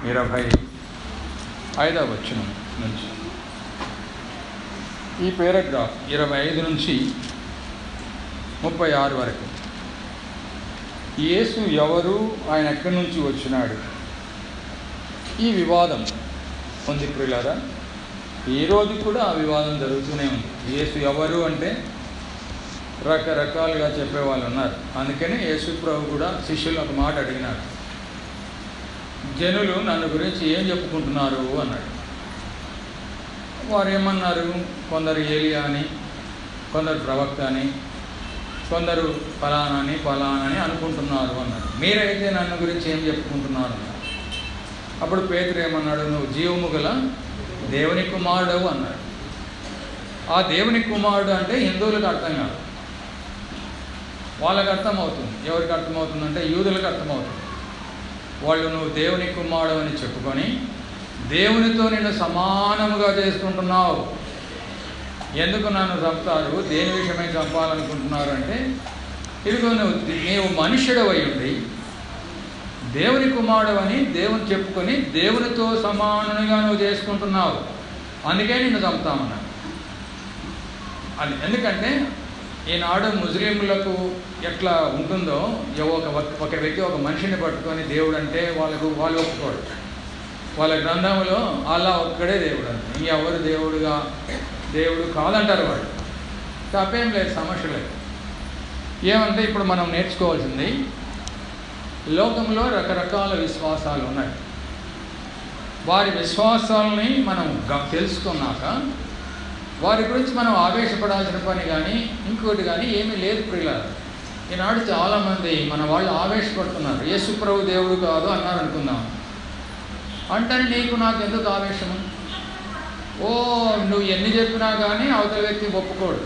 25వ వచనం నుంచి ఈ పారాగ్రాఫ్ 25 నుంచి 36 వరకు. యేసు ఎవరు, ఆయన ఎక్కడి నుంచి వచ్చినాడు, ఈ వివాదం ఉంది ప్రియులారా. ఈ రోజు కూడా ఆ వివాదం జరుగుతూనే ఉంది. యేసు ఎవరు అంటే రకరకాలుగా చెప్పేవాళ్ళు ఉన్నారు. అందుకని యేసు ప్రభు కూడా శిష్యులు ఒక మాట అడిగినారు, జనులు నన్ను గురించి ఏం చెప్పుకుంటున్నారు అన్నాడు. వారు ఏమన్నారు, కొందరు ఏలియా అని, కొందరు ప్రవక్త అని, కొందరు ఫలానాని అనుకుంటున్నారు అన్నాడు. మీరైతే నన్ను గురించి ఏం చెప్పుకుంటున్నారు అన్నాడు. అప్పుడు పేతురు ఏమన్నాడు, నువ్వు జీవము గల దేవుని కుమారుడవు అన్నాడు. ఆ దేవుని కుమారుడు అంటే హిందువులకు అర్థం కాదు, వాళ్ళకి అర్థమవుతుంది. ఎవరికి అర్థమవుతుందంటే యూదులకు అర్థమవుతుంది. వాళ్ళు నువ్వు దేవుని కుమారుడు అని చెప్పుకొని దేవునితో నిన్ను సమానముగా చేసుకుంటున్నావు, ఎందుకు నన్ను చంపుతారు, దేని విషయమై చంపాలనుకుంటున్నారు అంటే, ఇదిగో నీవు మనుష్యుడవై ఉండి దేవుని కుమారుడు అని దేవుని చెప్పుకొని దేవునితో సమానంగా నువ్వు చేసుకుంటున్నావు, అందుకే నిన్ను చంపుతామన్నాడు. అది ఎందుకంటే ఈనాడు ముస్లింలకు ఎట్లా ఉంటుందో, ఒక వ్యక్తి ఒక మనిషిని పట్టుకొని దేవుడు అంటే వాళ్ళు ఒప్పుకోడు. వాళ్ళ గ్రంథంలో అల్లా ఒక్కడే దేవుడు అంటే, ఇంకెవరు దేవుడు కాదంటారు వాళ్ళు. తప్పేం లేదు, సమస్య లేదు. ఏమంటే ఇప్పుడు మనం నేర్చుకోవాల్సింది, లోకంలో రకరకాల విశ్వాసాలు ఉన్నాయి. వారి విశ్వాసాలని మనం తెలుసుకున్నాక వారి గురించి మనం ఆవేశపడాల్సిన పని కానీ ఇంకోటి కానీ ఏమీ లేదు ప్రియులారా. ఈనాడు చాలామంది మన వాళ్ళు ఆవేశపడుతున్నారు, యేసు ప్రభు దేవుడు కాదు అన్నారు అనుకుందాం అంటే, నీకు నాకు ఎందుకు ఆవేశము? నువ్వు ఎన్ని చెప్పినా కానీ అవతల వ్యక్తి ఒప్పుకోడు.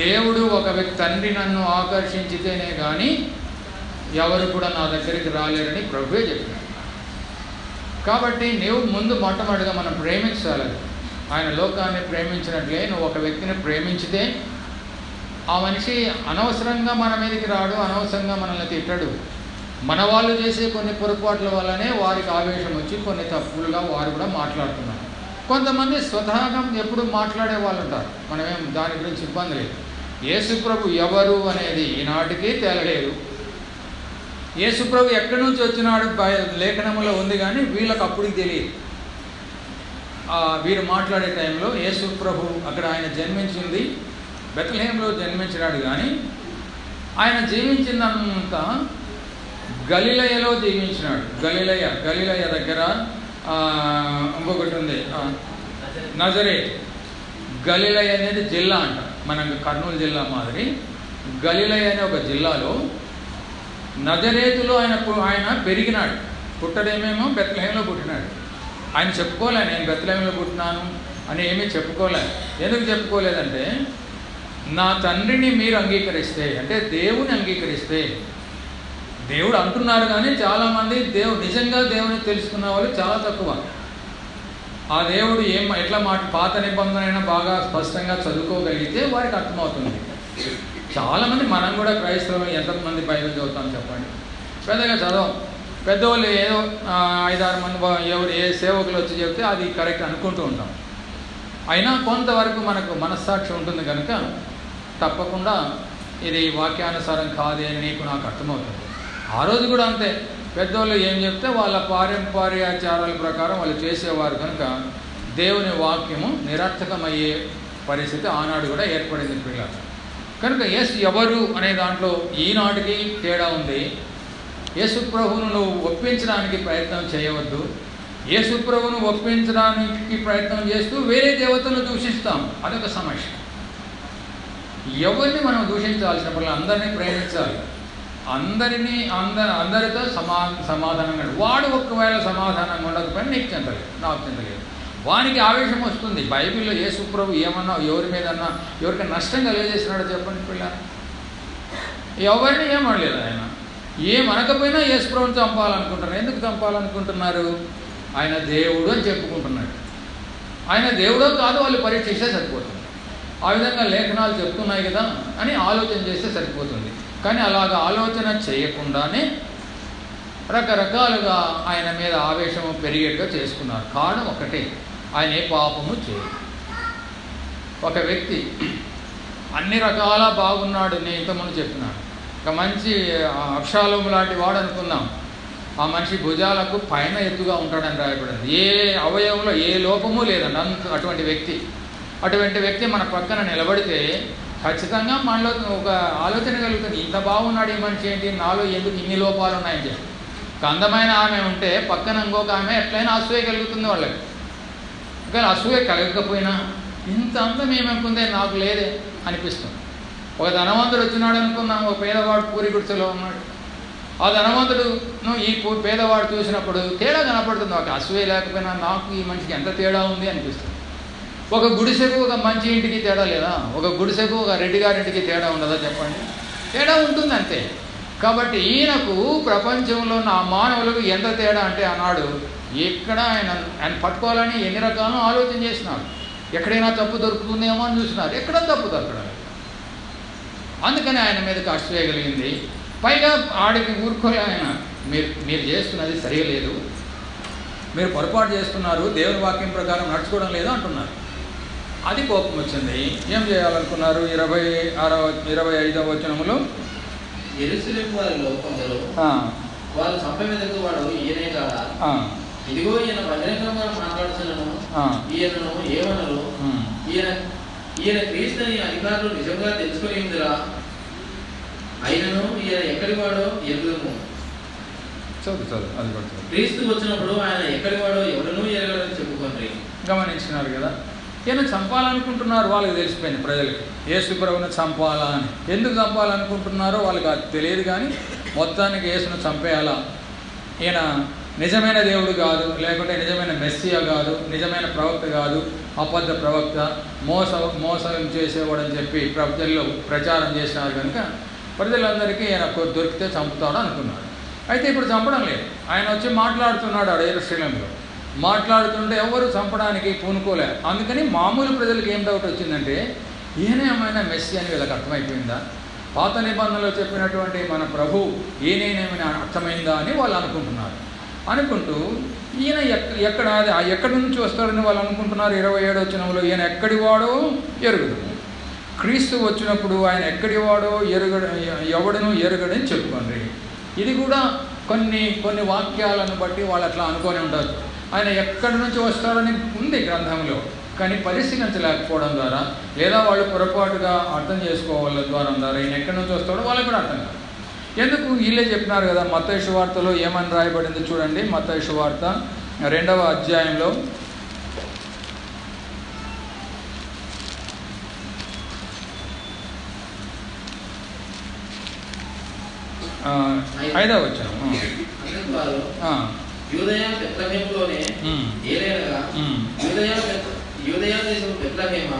దేవుడు ఒక వ్యక్తి తండ్రి నన్ను ఆకర్షించితేనే కానీ ఎవరు కూడా నా దగ్గరికి రాలేరని ప్రభువే చెప్పాడు. కాబట్టి నీవు ముందు మొట్టమొదటిగా మనం ప్రేమించాలి. ఆయన లోకాన్ని ప్రేమించినట్లే నువ్వు ఒక వ్యక్తిని ప్రేమించితే ఆ మనిషి అనవసరంగా మన మీదకి రాడు, అనవసరంగా మనల్ని తిట్టడు. మన వాళ్ళు చేసే కొన్ని పొరపాట్ల వల్లనే వారికి ఆవేశం వచ్చి కొన్ని తప్పులుగా వారు కూడా మాట్లాడుతున్నారు. కొంతమంది స్వతహాగా ఎప్పుడు మాట్లాడే వాళ్ళు ఉంటారు, మనమేం దాని గురించి ఇబ్బంది లేదు. యేసు ప్రభు ఎవరు అనేది ఈనాటికి తేలలేదు. యేసు ప్రభు ఎక్కడి నుంచి వచ్చినాడు లేఖనంలో ఉంది, కానీ వీళ్ళకి అప్పటికి తెలియదు. వీరు మాట్లాడే టైంలో యేసు ప్రభు అక్కడ ఆయన జన్మించింది బెత్లెహేంలో జన్మించినాడు, కానీ ఆయన జీవించిందంతా గలిలయలో జీవించినాడు. గలిలయ దగ్గర ఇంకొకటి ఉంది నజరేత్. గలిలయ అనేది జిల్లా అంట, మన కర్నూలు జిల్లా మాదిరి. గలిలయ అనే ఒక జిల్లాలో నజరేతులో ఆయన పెరిగినాడు. పుట్టడేమేమో బెత్లెహేంలో పుట్టినాడు. ఆయన చెప్పుకోలే నేను బెత్లెహేంలో పుట్టినాను అని ఏమీ చెప్పుకోలే. ఎందుకు చెప్పుకోలేదంటే, నా తండ్రిని మీరు అంగీకరిస్తే, అంటే దేవుని అంగీకరిస్తే, దేవుడు అంటున్నారు కానీ చాలామంది నిజంగా దేవుని తెలుసుకున్న వాళ్ళు చాలా తక్కువ. ఆ దేవుడు ఎట్లా పాత నిబంధన అయినా బాగా స్పష్టంగా చదువుకోగలిగితే వారికి అర్థమవుతుంది. చాలామంది, మనం కూడా క్రైస్తవులు ఎంతమంది బైబిల్ చదువుతాం చెప్పండి, పెద్దగా చదవం. పెద్దవాళ్ళు ఏదో 5-6 మంది ఎవరు ఏ సేవకులు వచ్చి చెప్తే అది కరెక్ట్ అనుకుంటూ ఉంటాం. అయినా కొంతవరకు మనకు మనస్సాక్షి ఉంటుంది కనుక తప్పకుండా ఇది వాక్యానుసారం కాదే అని నీకు నాకు అర్థమవుతుంది. ఆ రోజు కూడా అంతే, పెద్దవాళ్ళు ఏం చెప్తే వాళ్ళ పారంపర్యాచారాల ప్రకారం వాళ్ళు చేసేవారు కనుక దేవుని వాక్యము నిరర్థకమయ్యే పరిస్థితి ఆనాడు కూడా ఏర్పడింది పిల్లలు. కనుక యేసు ఎవరు అనే దాంట్లో ఈనాటికి తేడా ఉంది. యేసు ప్రభువును నువ్వు ఒప్పించడానికి ప్రయత్నం చేయవద్దు. యేసు ప్రభువును ఒప్పించడానికి ప్రయత్నం చేస్తూ వేరే దేవతలను దూషిస్తాం, అదొక సమస్య. ఎవరిని మనం దూషించాల్సినప్పుడు అందరినీ ప్రేమించాలి, అందరితో సమాధానంగా. వాడు ఒకవేళ సమాధానంగా ఉండకపోయినా నీకు చెందలేదు, నాకు చెందలేదు, వానికి ఆవేశం వస్తుంది. బైబిల్లో యేసు ప్రభు ఏమన్నా ఎవరి మీదన్నా ఎవరికైనా నష్టం కలిగజేసినాడో చెప్పండి పిల్ల, ఎవరిని ఏమనలేదు. ఆయన ఏమనకపోయినా యేసు ప్రభుని చంపాలనుకుంటున్నారు. ఎందుకు చంపాలనుకుంటున్నారు? ఆయన దేవుడు అని చెప్పుకుంటున్నాడు. ఆయన దేవుడో కాదు వాళ్ళు పరీక్షిస్తే సరిపోతుంది. ఆ విధంగా లేఖనాలు చెప్తున్నాయి కదా అని ఆలోచన చేస్తే సరిపోతుంది. కానీ అలాగ ఆలోచన చేయకుండానే రకరకాలుగా ఆయన మీద ఆవేశము పెరిగేట్టుగా చేసుకున్నారు. కారణం ఒకటే, ఆయన ఏ పాపము చేయడు. ఒక వ్యక్తి అన్ని రకాల బాగున్నాడు, నేను ఇంతకుముందు చెప్పినాను. ఒక మంచి అబ్షాలోము లాంటి వాడు అనుకుందాం. ఆ మనిషి భుజాలకు పైన ఎత్తుగా ఉంటాడని రాయబడింది. ఏ అవయవంలో ఏ లోపము లేదండి అటువంటి వ్యక్తి మన పక్కన నిలబడితే ఖచ్చితంగా మనలో ఒక ఆలోచన కలుగుతుంది, ఇంత బాగున్నాడు ఈ మనిషి ఏంటి, నాలో ఎందుకు ఇన్ని లోపాలు ఉన్నాయని చెప్పి. ఒక అందమైన ఆమె ఉంటే పక్కన ఇంకొక ఆమె ఎట్లయినా అసూయ కలుగుతుంది వాళ్ళకి. ఒకవేళ అసూయ కలగకపోయినా ఇంత అందం ఏమనుకుందే నాకు లేదే అనిపిస్తుంది. ఒక ధనవంతుడు వచ్చినాడు అనుకున్నాం, ఒక పేదవాడు పూరి గుడిసెలో ఉన్నాడు. ఆ ధనవంతుడును ఈ పేదవాడు చూసినప్పుడు తేడా కనపడుతుంది. ఒక అసూయ లేకపోయినా నాకు ఈ మనిషికి ఎంత తేడా ఉంది అనిపిస్తుంది. ఒక గుడిసెకు ఒక మంచి ఇంటికి తేడా లేదా? ఒక గుడిసెకు ఒక రెడ్డి గారింటికి తేడా ఉండదా చెప్పండి? తేడా ఉంటుంది అంతే. కాబట్టి ఈయనకు ప్రపంచంలో నా మానవులకు ఎంత తేడా అంటే ఆనాడు ఎక్కడ ఆయన పట్టుకోవాలని ఎన్ని రకాలను ఆలోచన చేసినాడు. ఎక్కడైనా తప్పు దొరుకుతుందేమో అని చూసినారు, ఎక్కడ తప్పు దొరకడం. అందుకని ఆయన మీద అసూయ కలిగింది. పైగా ఆడికి ఊరుకోలే ఆయన, మీరు చేస్తున్నది సరిగలేదు, మీరు పొరపాటు చేస్తున్నారు, దేవుని వాక్యం ప్రకారం నడుచుకోవడం లేదు అంటున్నారు. అది కోపం వచ్చింది. ఏం చేయాలనుకున్నారు? 25వ వచనములో యెరూషలేము వారిలో కొందరు వారు చంపవేదకు వాడు ఈయనే కాదా, ఇదిగో ఈయన బహిరంగంగా మాట్లాడుతున్నాను, ఈయనను ఏమనరు, ఈయన క్రీస్తుని అధికారులు నిజంగా తెలుసుకుని ఉందిరా, అయినను ఈయన ఎక్కడి వాడో ఎరుగుము. క్రీస్తు వచ్చినప్పుడు ఆయన ఎక్కడి వాడో ఎవడనూ ఎరగడని చెప్పుకోండి. గమనించినారు కదా, ఈయన చంపాలనుకుంటున్నారు. వాళ్ళకి తెలిసిపోయింది ప్రజలకి, యేసు ప్రభువును చంపాలా అని. ఎందుకు చంపాలనుకుంటున్నారో వాళ్ళకి అది తెలియదు, కానీ మొత్తానికి యేసును చంపేయాలా. ఈయన నిజమైన దేవుడు కాదు, లేకుంటే నిజమైన మెస్సియా కాదు, నిజమైన ప్రవక్త కాదు, అబద్ధ ప్రవక్త, మోసం చేసేవాడని చెప్పి ప్రజల్లో ప్రచారం చేసినారు. కనుక ప్రజలందరికీ ఈయన దొరికితే చంపుతాడు అనుకున్నాడు. అయితే ఇప్పుడు చంపడం లేదు. ఆయన వచ్చి మాట్లాడుతున్నాడు యెరూషలేములో. మాట్లాడుతుంటే ఎవరు చంపడానికి పూనుకోలే. అందుకని మామూలు ప్రజలకు ఏం డౌట్ వచ్చిందంటే, ఈయన ఏమైనా మెస్సి అని వీళ్ళకి అర్థమైపోయిందా? పాత నిబంధనలో చెప్పినటువంటి మన ప్రభు ఈయనేమైనా అర్థమైందా అని వాళ్ళు అనుకుంటున్నారు. అనుకుంటూ ఈయన ఎక్కడి నుంచి వస్తాడని వాళ్ళు అనుకుంటున్నారు. 27వ వచనంలో ఈయన ఎక్కడి వాడో ఎరుగుడు. క్రీస్తు వచ్చినప్పుడు ఆయన ఎక్కడి వాడో ఎవడనూ ఎరుగడని చెప్పుకోండి. ఇది కూడా కొన్ని వాక్యాలను బట్టి వాళ్ళు అట్లా అనుకొని ఉండదు. ఆయన ఎక్కడి నుంచి వస్తాడని ఉంది గ్రంథంలో, కానీ పరిశీలించలేకపోవడం ద్వారా, లేదా వాళ్ళు పొరపాటుగా అర్థం చేసుకోవాలి ద్వారా ఈయన ఎక్కడి నుంచి వస్తాడో వాళ్ళకి కూడా అర్థం కాదు. ఎందుకు? వీళ్ళే చెప్పినారు కదా. మత్తయి సువార్తలో ఏమని రాయబడింది చూడండి. మత్తయి సువార్త 2వ అధ్యాయంలో 5వ వచనం. యూదయ బెత్లెహేములోనే ఏలైనగా యూదయ దేశము బెత్లెహేమ,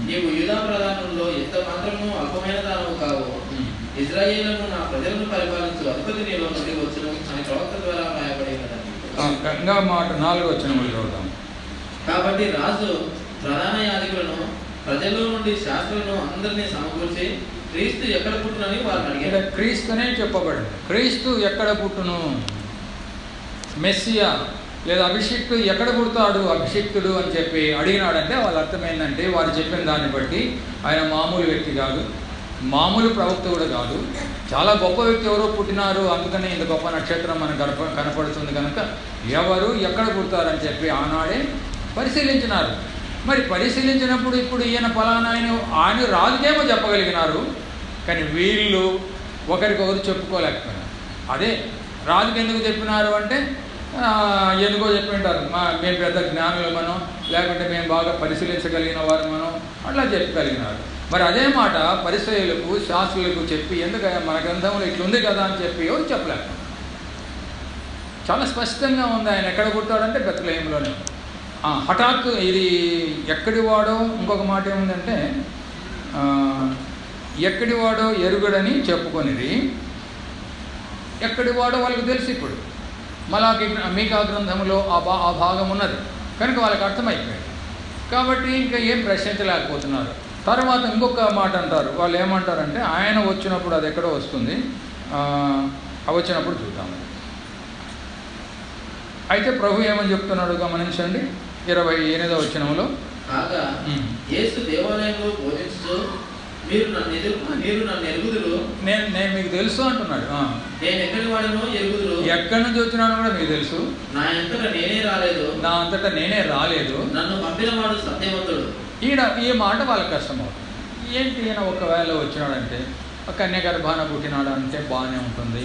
నీవు యూదా ప్రధానుల్లో ఎంత మాత్రము అల్పమైన దానము కావు, ఇశ్రాయేలును నా ప్రజలను పరిపాలించు అధిపతి నీలో నుండి వచ్చును అని ప్రవక్త ద్వారా రాయబడినది. మాట 4వ వచనములు చూద్దాం. కాబట్టి రాజు ప్రధాన యాజకులను ప్రజల్లో నుండి శాస్త్రులను అందరినీ సమకూర్చి క్రీస్తు ఎక్కడ పుట్టునని వారిని అడిగారు. క్రీస్తునే చెప్పబడింది. క్రీస్తు ఎక్కడ పుట్టును, మెస్సియా లేదా అభిషిక్తుడు ఎక్కడ పుడతాడు, అభిషిక్తుడు అని చెప్పి అడిగినాడంటే వాళ్ళ అర్థమైందంటే వారు చెప్పిన దాన్ని బట్టి ఆయన మామూలు వ్యక్తి కాదు, మామూలు ప్రవక్త కూడా కాదు, చాలా గొప్ప వ్యక్తి ఎవరో పుట్టినారు, అందుకనే ఇంత గొప్ప నక్షత్రం మనకు కనపడుతుంది కనుక ఎవరు ఎక్కడ పుడతారని చెప్పి ఆనాడే పరిశీలించినారు. మరి పరిశీలించినప్పుడు ఇప్పుడు ఈయన ఫలానా ఆయన రాజుకేమో చెప్పగలిగినారు, కానీ వీళ్ళు ఒకరికొకరు చెప్పుకోలేకపోయినారు. అదే రాజుకి ఎందుకు చెప్పినారు అంటే ఎందుకో చెప్పి ఉంటారు, మేము పెద్ద జ్ఞానులు మనం, లేకుంటే మేము బాగా పరిశీలించగలిగిన వారు మనం, అట్లా చెప్పగలిగినారు. మరి అదే మాట పరిసయ్యులకు శాస్త్రులకు చెప్పి ఎందుకు మన గ్రంథంలో ఇట్లుంది కదా అని చెప్పి ఎవరు చెప్పలేకపోయినారు. చాలా స్పష్టంగా ఉంది ఆయన ఎక్కడ పుట్టాడంటే బెత్లెహేములోనే. హఠాత్తు ఇది ఎక్కడి వాడో, ఇంకొక మాట ఏముందంటే ఎక్కడి వాడో ఎరుగడని చెప్పుకొనిది. ఎక్కడి వాడో వాళ్ళకి తెలుసు. ఇప్పుడు మీకా గ్రంథంలో ఆ భాగం ఉన్నది కనుక వాళ్ళకి అర్థమైపోయింది. కాబట్టి ఇంకా ఏం ప్రశ్నించలేకపోతున్నారు. తర్వాత ఇంకొక మాట అంటారు. వాళ్ళు ఏమంటారంటే ఆయన వచ్చినప్పుడు అది ఎక్కడో వస్తుంది, వచ్చినప్పుడు చూద్దాము. అయితే ప్రభు ఏమని చెప్తున్నాడు గమనించండి. 28వ వచనంలో, కాగా యేసు దేవాలయంలో బోధించుచు మీరు నన్ను ఎరుగుదురు, నేను మీకు తెలుసు అంటున్నాడు. నేను ఎక్కడి వాడినో ఎరుగుదురు, ఎక్కడి నుంచి వచ్చినానో కూడా మీకు తెలుసు, నా అంతటా నేనే రాలేదు, నన్ను పంపినవాడు సత్యవంతుడు. ఈ మాట వాళ్ళకి కష్టమవుతుంది. ఏంటి ఈయన ఒకవేళ వచ్చినాడంటే కన్యగర్భాన పుట్టినాడు అంటే బాగానే ఉంటుంది,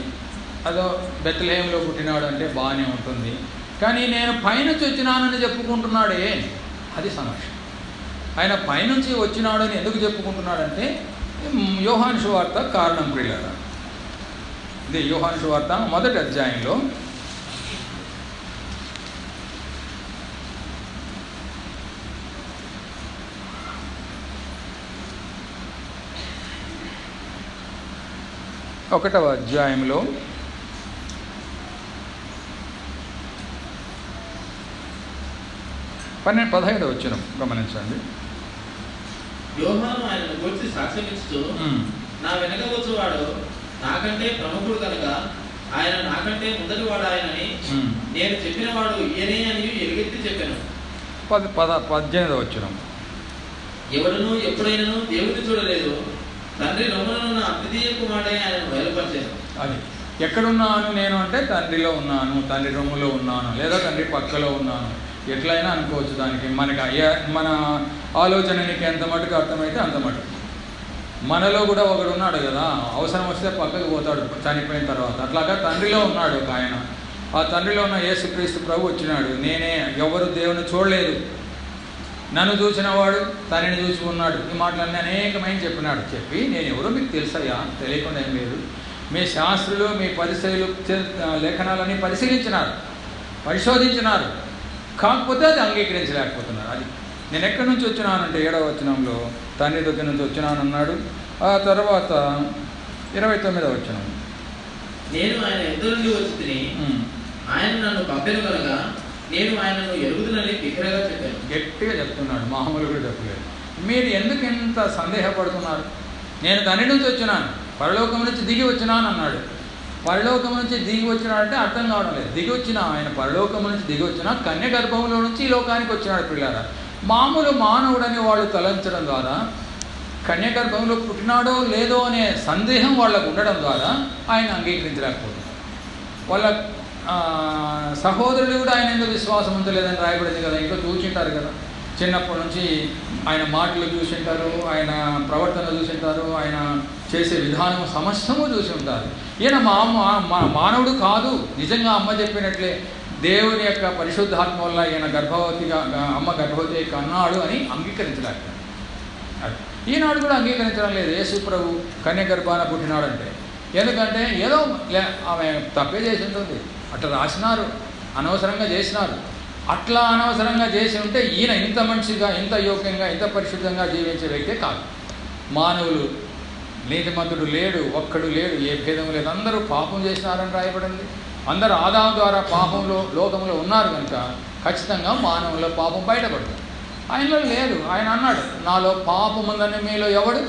అదో బెత్లెహేంలో పుట్టినాడు అంటే బాగానే ఉంటుంది, కానీ నేను పైనుంచి వచ్చినానని చెప్పుకుంటున్నాడే, అది సమస్య. ఆయన పైనుంచి వచ్చినాడని ఎందుకు చెప్పుకుంటున్నాడంటే యోహాను సువార్త కారణం ప్రియులారా. ఇది యోహాను సువార్త 1వ అధ్యాయంలో 1వ అధ్యాయంలో 15వ వచనం గమనించండి. యోహాను ఆయనను గురించి సాక్ష్యమిచ్చుచు, నా వెనక వచ్చేవాడు నాకంటే ప్రముఖుడు కనుక ఆయన నాకంటే ముందటి వాడు ఆయనని, నేను చెప్పిన వాడు ఈయనే అని ఎలుగెత్తి చెప్పాను. 18వ వచనం, ఎవడును ఎప్పుడైనా దేవుడిని చూడలేదు, తండ్రి రొమ్మున అద్వితీయ కుమారుడే ఆయనను బయలుపరిచాను. అది ఎక్కడున్నాను నేను అంటే తండ్రిలో ఉన్నాను, తండ్రి రొమ్ములో ఉన్నాను, లేదా తండ్రి పక్కలో ఉన్నాను, ఎట్లయినా అనుకోవచ్చు. దానికి మన ఆలోచనకి ఎంత మటుకు అర్థమైతే అంత మటుకు. మనలో కూడా ఒకడు ఉన్నాడు కదా, అవసరం వస్తే పక్కకు పోతాడు చనిపోయిన తర్వాత. అట్లాగా తండ్రిలో ఉన్నాడు ఒక ఆయన. ఆ తండ్రిలో ఉన్న యేసుక్రీస్తు ప్రభు వచ్చినాడు. నేనే, ఎవరు దేవుని చూడలేదు, నన్ను చూసిన వాడు తనని చూసి ఉన్నాడు. ఈ మాటలన్నీ అనేకమైన చెప్పినాడు. చెప్పి నేను ఎవరో మీకు తెలుసయ్యా, తెలియకుండా ఏం లేదు, మీ శాస్త్రులు మీ పరిశీలు లేఖనాలన్నీ పరిశోధించినారు, కాకపోతే అది అంగీకరించలేకపోతున్నారు. అది నేను ఎక్కడి నుంచి వచ్చినానంటే 7వ వచనంలో తండ్రి దగ్గర నుంచి వచ్చినానన్నాడు. ఆ తర్వాత 29వ వచనం, నేను ఆయన ఎదురు నుండి వచ్చి ఆయన నన్ను పంపిన కనుక నేను ఆయనను ఎరుగుదునని బిగ్గరగా చెప్పాను. గట్టిగా చెప్తున్నాడు, మామూలు కూడా చెప్పలేదు. మీరు ఎందుకు ఇంత సందేహపడుతున్నారు? నేను తండ్రి నుంచి వచ్చినాను, పరలోకం నుంచి దిగి వచ్చినాను అన్నాడు. పరలోకం నుంచి దిగి వచ్చినాడంటే అర్థం కావడం లేదు. దిగి వచ్చిన ఆయన పరలోకం నుంచి దిగి వచ్చిన కన్య గర్భంలో నుంచి ఈ లోకానికి వచ్చినాడు. పిల్లారా, మామూలు మానవుడని వాళ్ళు తలంచడం ద్వారా, కన్య గర్భంలో పుట్టినాడో లేదో అనే సందేహం వాళ్ళకు ఉండడం ద్వారా ఆయన అంగీకరించలేకపోతున్నారు. వాళ్ళ సహోదరులు కూడా ఆయన ఎందుకు విశ్వాసం ఉంచలేదని రాయబడింది కదా. ఇంకా చూసింటారు కదా, చిన్నప్పటి నుంచి ఆయన మాటలు చూసింటారు, ఆయన ప్రవర్తన చూసింటారు, ఆయన చేసే విధానం సమస్తము చూసి ఉంటారు. ఈయన మానవుడు కాదు, నిజంగా అమ్మ చెప్పినట్లే దేవుని యొక్క పరిశుద్ధాత్మ వల్ల ఈయన అమ్మ గర్భవతి కన్నాడు అని అంగీకరించలేకపోయాడు. ఈనాడు కూడా అంగీకరించడం లేదు యేసు ప్రభు కన్య గర్భాన పుట్టినాడంటే. ఎందుకంటే ఏదో ఆమె తప్పే చేసి ఉంటుంది, అట్లా రాసినారు, అనవసరంగా చేసినారు. అట్లా అనవసరంగా చేసి ఉంటే ఈయన ఇంత మనిషిగా, ఇంత యోగ్యంగా, ఇంత పరిశుద్ధంగా జీవించే వ్యక్తే కాదు. మానవులు నీతిమంతుడు లేడు, ఒక్కడు లేడు, ఏ భేదం లేదు, అందరూ పాపం చేసినారని రాయబడింది. అందరూ ఆదాము ద్వారా పాపంలో లోకంలో ఉన్నారు కనుక ఖచ్చితంగా మానవుల్లో పాపం బయటపడుతుంది. ఆయనలో లేదు. ఆయన అన్నాడు, నాలో పాపం ఉందని మీలో ఎవడు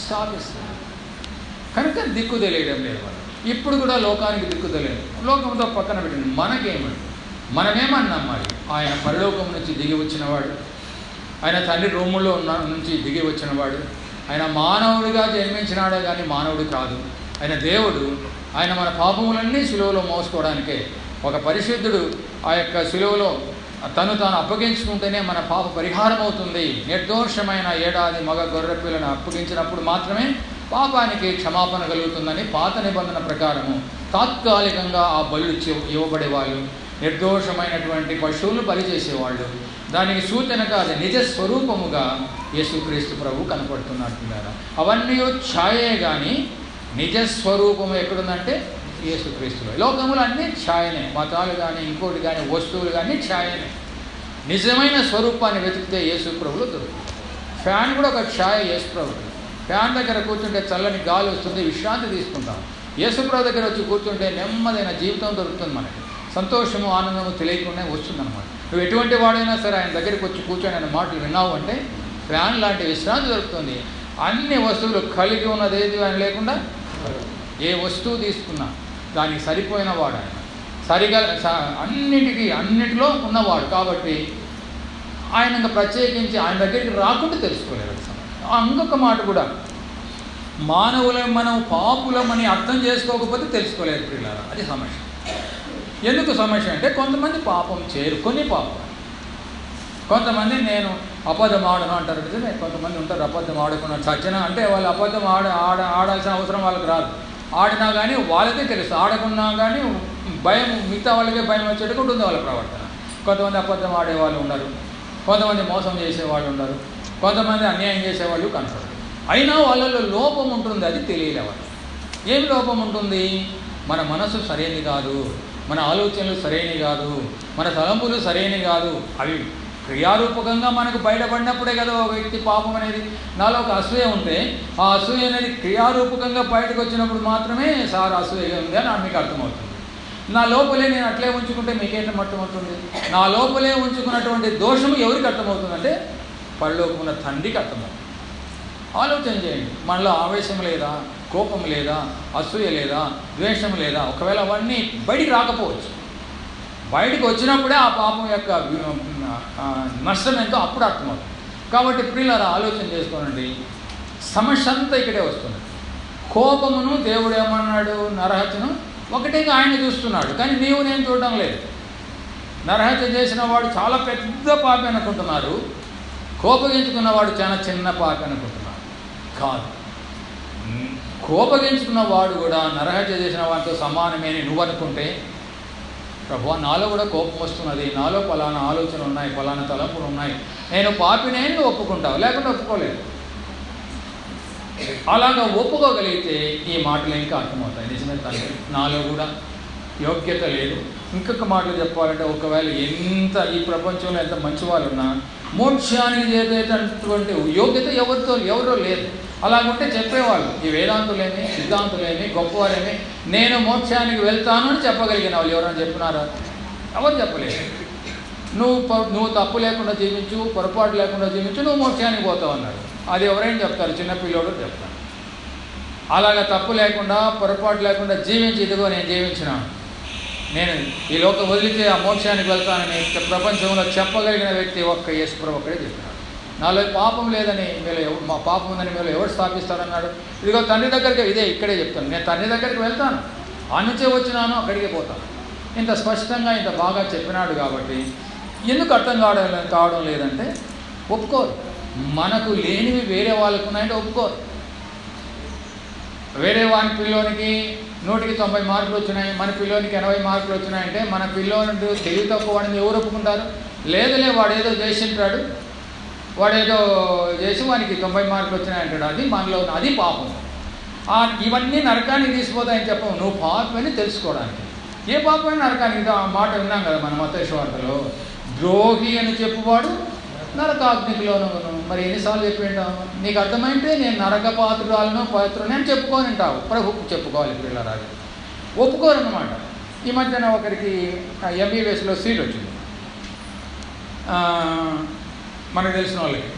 స్థాపిస్తాడు. కనుక దిక్కు తెలియడం లేదు వాళ్ళు. ఇప్పుడు కూడా లోకానికి దిక్కు తెలియదు. లోకంతో పక్కన పెట్టండి, మనకేమండి, మనమేమన్నాం మరి? ఆయన పరలోకం నుంచి దిగి వచ్చినవాడు, ఆయన తండ్రి రొమ్ములో నుంచి దిగి వచ్చినవాడు, ఆయన మానవుడిగా జన్మించినాడే కానీ మానవుడు కాదు. ఆయన దేవుడు. ఆయన మన పాపములన్నీ శిలువలో మోసుకోవడానికే. ఒక పరిశుద్ధుడు ఆ యొక్క శిలువలో తను తాను అప్పగించుకుంటేనే మన పాప పరిహారం అవుతుంది. నిర్దోషమైన ఏడాది మగ గొర్రె పిల్లను అప్పగించినప్పుడు మాత్రమే పాపానికి క్షమాపణ కలుగుతుందని పాత నిబంధన ప్రకారము తాత్కాలికంగా ఆ బలు ఇవ్వబడేవాళ్ళు. నిర్దోషమైనటువంటి పశువులను బలి చేసేవాళ్ళు. దానికి సూచనగా అది నిజ స్వరూపముగా యేసుక్రీస్తు ప్రభు కనపడుతున్నట్టున్నారు. అవన్నీ ఛాయే కానీ నిజస్వరూపము ఎక్కడుందంటే యేసుక్రీస్తులో. లోకములు అన్నీ ఛాయనే, మతాలు కానీ ఇంకోటి కానీ వస్తువులు కానీ ఛాయనే. నిజమైన స్వరూపాన్ని వెతికితే యేసు ప్రభులో దొరుకుతుంది. ఫ్యాన్ కూడా ఒక ఛాయ యేసు ప్రభు. ఫ్యాన్ దగ్గర కూర్చుంటే చల్లని గాలి వస్తుంది, విశ్రాంతి తీసుకుంటాం. యేసు ప్రభు దగ్గర వచ్చి కూర్చుంటే నెమ్మదైన జీవితం దొరుకుతుంది. మనకి సంతోషము ఆనందము తెలియకుండా వస్తుందన్నమాట. నువ్వు ఎటువంటి వాడైనా సరే ఆయన దగ్గరికి వచ్చి కూర్చొని ఆయన మాటలు విన్నావు అంటే ఫ్యాన్ లాంటి విశ్రాంతి దొరుకుతుంది. అన్ని వస్తువులు కలిగి ఉన్నది ఏది అని లేకుండా ఏ వస్తువు తీసుకున్నా దానికి సరిపోయిన వాడు ఆయన. అన్నిటిలో ఉన్నవాడు కాబట్టి ఆయన ఇంకా ప్రత్యేకించి ఆయన దగ్గరికి రాకుండా తెలుసుకోలేదు. ఇంకొక మాట కూడా, మానవులను మనం పాపులమని అర్థం చేసుకోకపోతే తెలుసుకోలేదు ప్రియులారా. అది సమస్య. ఎందుకు సమస్య అంటే కొంతమంది పాపం చేయరు, కొన్ని పాపం. కొంతమంది నేను అబద్ధం ఆడను అంటారు కదా, కొంతమంది ఉంటారు అబద్ధం ఆడకుండా చచ్చిన అంటే వాళ్ళు అబద్ధం ఆడాల్సిన అవసరం వాళ్ళకి రాదు. ఆడినా కానీ వాళ్ళకే తెలుసు, ఆడకున్నా కానీ భయం, మిగతా వాళ్ళకే భయం వచ్చేటట్టు ఉంటుంది వాళ్ళ ప్రవర్తన. కొంతమంది అబద్ధం ఆడేవాళ్ళు ఉన్నారు, కొంతమంది మోసం చేసేవాళ్ళు ఉన్నారు, కొంతమంది అన్యాయం చేసేవాళ్ళు కనపడరు. అయినా వాళ్ళలో లోపం ఉంటుంది, అది తెలియలే వాళ్ళు. ఏమి లోపం ఉంటుంది? మన మనసు సరైనది కాదు, మన ఆలోచనలు సరైనవి కాదు, మన తలంపులు సరైనవి కాదు. అవి క్రియారూపకంగా మనకు బయటపడినప్పుడే కదా ఒక వ్యక్తి పాపం అనేది. నాలో ఒక అసూయ ఉంటే ఆ అసూయ అనేది క్రియారూపకంగా బయటకు వచ్చినప్పుడు మాత్రమే సార్ అసూయ ఉంది అని మీకు అర్థమవుతుంది. నా లోపలే నేను అట్లే ఉంచుకుంటే మీకేంటి అర్థమవుతుంది? నా లోపలే ఉంచుకున్నటువంటి దోషము ఎవరికి అర్థమవుతుందంటే పరలోకమున్న తండ్రికి అర్థమవుతుంది. ఆలోచన చేయండి, మనలో ఆవేశం లేదా, కోపం లేదా, అసూయ లేదా, ద్వేషం లేదా? ఒకవేళ అవన్నీ బయటికి రాకపోవచ్చు, బయటకు వచ్చినప్పుడే ఆ పాపం యొక్క నష్టం ఎంతో అప్పుడు అర్థమవుతుంది. కాబట్టి ప్రియులారా ఆలోచన చేసుకోనండి, సమస్య అంతా ఇక్కడే వస్తుంది. కోపమును దేవుడు ఏమన్నాడు? నరహత్యను ఒకటిగా ఆయన చూస్తున్నాడు, కానీ నీవు నేను చూడడం లేదు. నరహత్య చేసిన వాడు చాలా పెద్ద పాపి అనుకుంటున్నారు, కోపగించుకున్నవాడు చాలా చిన్న పాపి అనుకుంటున్నారు. కాదు, కోపగించుకున్న వాడు కూడా నరహత్య చేసిన వాడితో సమానమే అని నువ్వు అనుకుంటే, ప్రభువా నాలో కూడా కోపం వస్తున్నది, నాలో ఫలానా ఆలోచనలు ఉన్నాయి, ఫలానా తలంపులు ఉన్నాయి, నేను పాపినే ఒప్పుకుంటావు, లేకుంటే ఒప్పుకోలేదు. అలాగా ఒప్పుకోగలిగితే ఈ మాటలు ఇంకా అర్థమవుతాయి. నిజమే తండ్రి, నాలో కూడా యోగ్యత లేదు. ఇంకొక మాటలు చెప్పాలంటే, ఒకవేళ ఎంత ఈ ప్రపంచంలో ఎంత మంచి వాళ్ళు ఉన్నా మోక్షానికి చేరేటటువంటి యోగ్యత ఎవరో లేదు. అలాగుంటే చెప్పేవాళ్ళు, ఈ వేదాంతులేమి, సిద్ధాంతులేమి, గొప్పవారేమి, నేను మోక్షానికి వెళ్తాను అని చెప్పగలిగిన వాళ్ళు ఎవరైనా చెప్పినారా? ఎవరు చెప్పలేదు. నువ్వు తప్పు లేకుండా జీవించు, పొరపాటు లేకుండా జీవించు, నువ్వు మోక్షానికి పోతావు అన్నారు. అది ఎవరైనా చెప్తారు? చిన్నపిల్లోడు చెప్తారు. అలాగా తప్పు లేకుండా, పొరపాటు లేకుండా జీవించి, ఇదిగో నేను జీవించినాను, నేను ఈ లోకం వదిలితే ఆ మోక్షానికి వెళ్తానని ప్రపంచంలో చెప్పగలిగిన వ్యక్తి ఒక్క యేసుప్రభువు ఒక్కడే చెప్పినాడు. నాలో పాపం లేదని మీరు మా పాపం ఉందని మీరు ఎవరు స్థాపిస్తారన్నాడు? ఇదిగో తండ్రి దగ్గరికి, ఇదే ఇక్కడే చెప్తాను, నేను తండ్రి దగ్గరికి వెళ్తాను, ఆ నుంచే వచ్చినాను, అక్కడికే పోతాను. ఇంత స్పష్టంగా ఇంత బాగా చెప్పినాడు కాబట్టి ఎందుకు అర్థం కావడం లేదంటే ఒప్పుకోరు. మనకు లేనివి వేరే వాళ్ళకు ఉన్నాయంటే ఒప్పుకోరు. వేరే వాని పిల్లోనికి 100కి 90 మార్కులు వచ్చినాయి, మన పిల్లోనికి 80 మార్కులు వచ్చినాయంటే మన పిల్లోని తెలివి తక్కువ వాడిని ఎవరు ఒప్పుకుంటారు? లేదులే వాడేదో చేసింటాడు, వాడేదో చేసి వానికి 90 మార్కులు వచ్చినాయంటాడు. అది మనలో అది పాపం. ఇవన్నీ నరకానికి తీసిపోతాయని చెప్పము, నువ్వు పాపమని తెలుసుకోవడానికి. ఏ పాపమైనా నరకానికి. ఆ మాట విన్నాం కదా మన మత్తయి వార్తలో, ద్రోహి అని చెప్పువాడు నరకాగ్నిలోను. మరి ఎన్నిసార్లు చెప్పింటాము? నీకు అర్థమైంటే నేను నరక పాత్రురాలను పవిత్రుని అని చెప్పుకొని ఉంటావు, ప్రభుకు చెప్పుకోవాలి. పిల్లరా ఒప్పుకోరన్నమాట. ఈ మధ్యన ఒకరికి MBBSలో సీట్ వచ్చింది, మనకు తెలిసిన వాళ్ళకి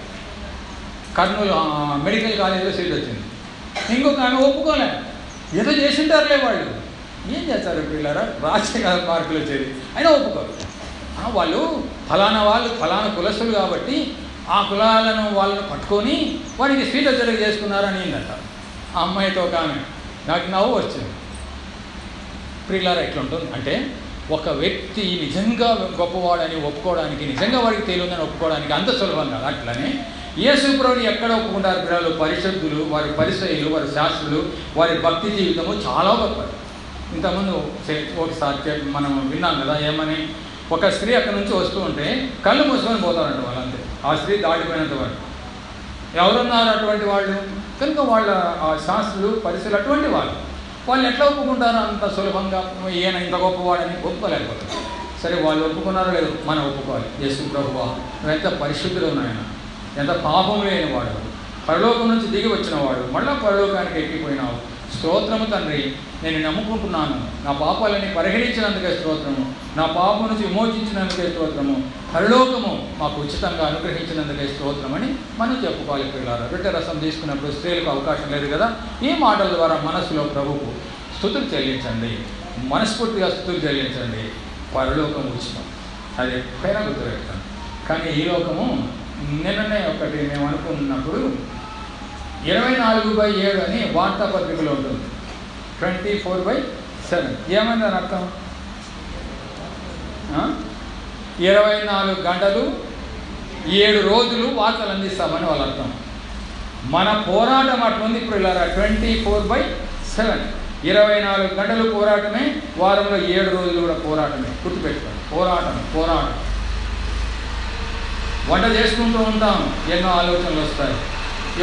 కర్నూలు మెడికల్ కాలేజీలో సీట్ వచ్చింది. ఇంకొక ఆమె ఒప్పుకోలే, ఏదో చేసింటారులే వాళ్ళు. ఏం చేస్తారు పిల్లరా? రాజకీయ మార్కులు వచ్చేది అయినా ఒప్పుకోరు. వాళ్ళు ఫలానా కులస్తులు కాబట్టి ఆ కులాలను వాళ్ళను పట్టుకొని వారికి సీట్ వచ్చేటట్టు చేసుకున్నారని ఏంటంట ఆ అమ్మాయితో. కానీ నాకు నవ్వు వచ్చింది. ప్రియులారా ఎట్లుంటుంది అంటే, ఒక వ్యక్తి నిజంగా గొప్పవాడని ఒప్పుకోవడానికి, నిజంగా వాడికి తెలియదని ఒప్పుకోవడానికి అంత సులభం కాదు. అట్లనే యేసు ప్రభువుని ఎక్కడ ఒప్పుకుంటారు పిల్లలు? పరిశుద్ధులు, వారి పరిచయులు, వారి శాస్త్రులు, వారి భక్తి జీవితము చాలా గొప్పది. ఇంతకుముందు ఒకసారి మనం విన్నాం కదా, ఏమని? ఒక స్త్రీ అక్కడి నుంచి వస్తూ ఉంటే కళ్ళు మూసుకొని పోతారంట వాళ్ళంతే, ఆ స్త్రీ దాటిపోయినంత వరకు. ఎవరున్నారు అటువంటి వాళ్ళు? కనుక వాళ్ళ ఆ శాస్త్రులు, పరిశీలు అటువంటి వాళ్ళు ఎట్లా ఒప్పుకుంటారో అంత సులభంగా? ఈయన ఇంత గొప్పవాడని ఒప్పుకోలేకపోతారు. సరే, వాళ్ళు ఒప్పుకున్నారో లేదో మనం ఒప్పుకోవాలి. యేసు ప్రభువా, నువ్వు ఎంత పరిశుద్ధులు ఉన్నాయన, ఎంత పాపం లేని వాడు, పరలోకం నుంచి దిగి వచ్చినవాడు, మళ్ళీ పరలోకానికి ఎక్కిపోయినావు. స్తోత్రము తండ్రి, నేను నమ్ముకుంటున్నాను, నా పాపాలని పరిహరించినందుకే స్తోత్రము, నా పాపం నుంచి విమోచించినందుకే స్తోత్రము, పరలోకము మాకు ఉచితంగా అనుగ్రహించినందుకే స్తోత్రం అని మనం చెప్పుకోవాలి. పిల్లలు రొట్టె రసం తీసుకున్నప్పుడు స్త్రీలకు అవకాశం లేదు కదా. ఈ మాటల ద్వారా మనసులో ప్రభువుకు స్తుతులు చెల్లించండి. మనస్ఫూర్తిగా స్తుతులు చెల్లించండి, పరలోకం ఉచితం. అది ఎప్పుడైనా గుర్తుపెట్టాను. కానీ ఈ లోకము నిన్ననే ఒకటి మేము అనుకున్నప్పుడు 24/7 అని వార్తాపత్రికలో ఉంటుంది. 24/7 ఏమని దాని అర్థం? 24 గంటలు 7 రోజులు వార్తలు అందిస్తామని వాళ్ళ అర్థం. మన పోరాటం అట్లుంది. ఇప్పుడు ఇలా 24/7 24 గంటలు పోరాటమే, వారంలో 7 రోజులు కూడా పోరాటమే. గుర్తుపెట్టుకోండి, పోరాటం. వంట చేసుకుంటూ ఉంటాం, ఎన్నో ఆలోచనలు వస్తాయి.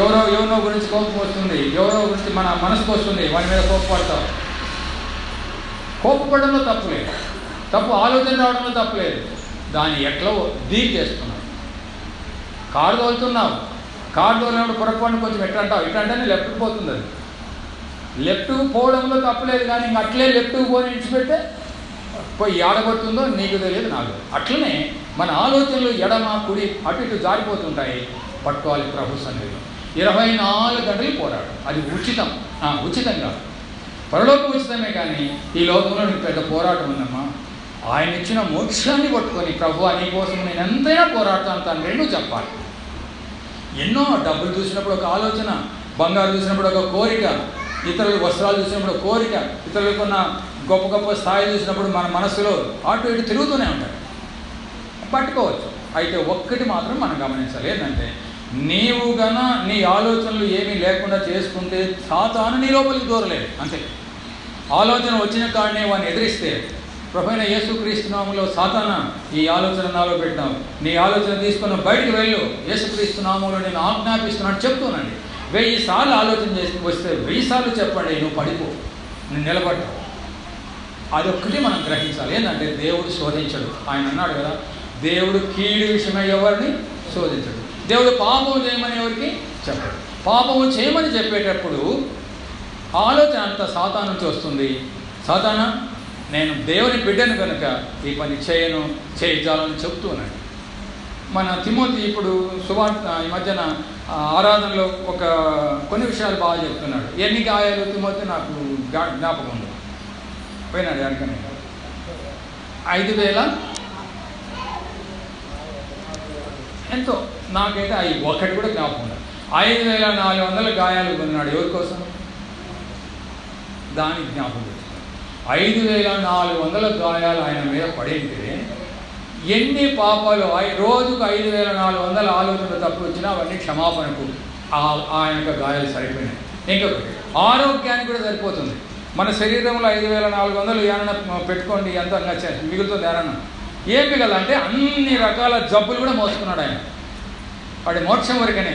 ఎవరో గురించి కోపం వస్తుంది, ఎవరో గురించి మన మనసుకు వస్తుంది, వాడి మీద కోపపడతాం. కోపపడంలో తప్పులేదు, తప్పు ఆలోచన రావడంలో తప్పులేదు. దాన్ని ఎట్లా డీల్ చేస్తున్నావు. కారు తోలినప్పుడు పొరపాటు కొంచెం ఎట్లా అంటేనే లెఫ్ట్కి పోతుంది. అది లెఫ్ట్కు పోవడంలో తప్పులేదు, కానీ ఇంక అట్లే లెఫ్ట్కు పోని ఇచ్చిపెట్టే పోయి ఏడబడుతుందో నీకు తెలియదు, నాకు. అట్లనే మన ఆలోచనలు ఎడమ కుడి అటు ఇటు జారిపోతుంటాయి. పట్టుకోవాలి ప్రభు సన్నిధిలో. 24 గంటలు పోరాడు. అది ఉచితంగా పరలోకం ఉచితమే. కానీ ఈ లోకంలో నీకు పెద్ద పోరాటం ఉందమ్మా. ఆయన ఇచ్చిన మోక్షాన్ని పట్టుకొని, ప్రభు నీ కోసం నేను ఎంతైనా పోరాడతాను తాను రెండు చెప్పాలి. ఎన్నో డబ్బులు చూసినప్పుడు ఒక ఆలోచన, బంగారు చూసినప్పుడు ఒక కోరిక, ఇతరుల వస్త్రాలు చూసినప్పుడు ఒక కోరిక, ఇతరులకు ఉన్న గొప్ప స్థాయి చూసినప్పుడు మన మనసులో అటు ఇటు తిరుగుతూనే ఉంటాయి. పట్టుకోవచ్చు. అయితే ఒక్కటి మాత్రం మనం గమనించాలి, ఏంటంటే నీవు గన నీ ఆలోచనలు ఏమీ లేకుండా చేసుకుంటే సాతాను నీ లోపలికి దూరలేదు. అంతే. ఆలోచన వచ్చిన కాడనే వాడిని ఎదిరిస్తే, ప్రభువైన యేసుక్రీస్తు నామములో సాతానా ఈ ఆలోచన నాలో పెట్టావు, నీ ఆలోచన తీసుకుని బయటికి వెళ్ళు, యేసుక్రీస్తు నామములో నేను ఆజ్ఞాపిస్తున్నాను చెప్తున్నాను. 1000 సార్లు ఆలోచన చేసి వస్తే 1000 సార్లు చెప్పండి, నువ్వు పడిపో, నువ్వు నిలబడ్డావు. అదొక్కటి మనం గ్రహించాలి. ఏంటంటే దేవుడు శోధించడు. ఆయన అన్నాడు కదా, దేవుడు కీడు విషయమై ఎవరిని శోధించడు. దేవుడు పాపం చేయమని ఎవరికి చెప్పడు. పాపము చేయమని చెప్పేటప్పుడు ఆలోచన అంతా సాతాను నుంచి వస్తుంది. సాతానా, నేను దేవుని బిడ్డను కనుక ఈ పని చేయించాలని చెప్తున్నాడు. మన తిమోతి ఇప్పుడు సువార్త ఈ మధ్యన ఆరాధనలో కొన్ని విషయాలు బాగా చెప్తున్నాడు. ఎన్ని గాయాలు తిమోతి నాకు జ్ఞాపకం ఉంది. పోయినాడు అనుకనే 5,000 ఎంతో, నాకైతే ఒకటి కూడా జ్ఞాపకం ఉండదు. 5,400 గాయాలు కొన్నాడు. ఎవరి కోసం? దానికి జ్ఞాపకం తెచ్చుకున్నాడు. 5,400 గాయాలు ఆయన మీద పడింటే ఎన్ని పాపాలు, రోజుకు 5,400 ఆలోచనలు తప్పు వచ్చినా అవన్నీ క్షమాపణకు ఆయన యొక్క గాయాలు సరిపోయినాయి. ఇంకొకటి, ఆరోగ్యానికి కూడా సరిపోతుంది. మన శరీరంలో 5,400 ఏమన్నా పెట్టుకోండి, ఎంత మిగులుతుంది ఏమన్నా? ఏం మిగలంటే అన్ని రకాల జబ్బులు కూడా మోసుకున్నాడు ఆయన. వాడి మోక్షం వరకనే,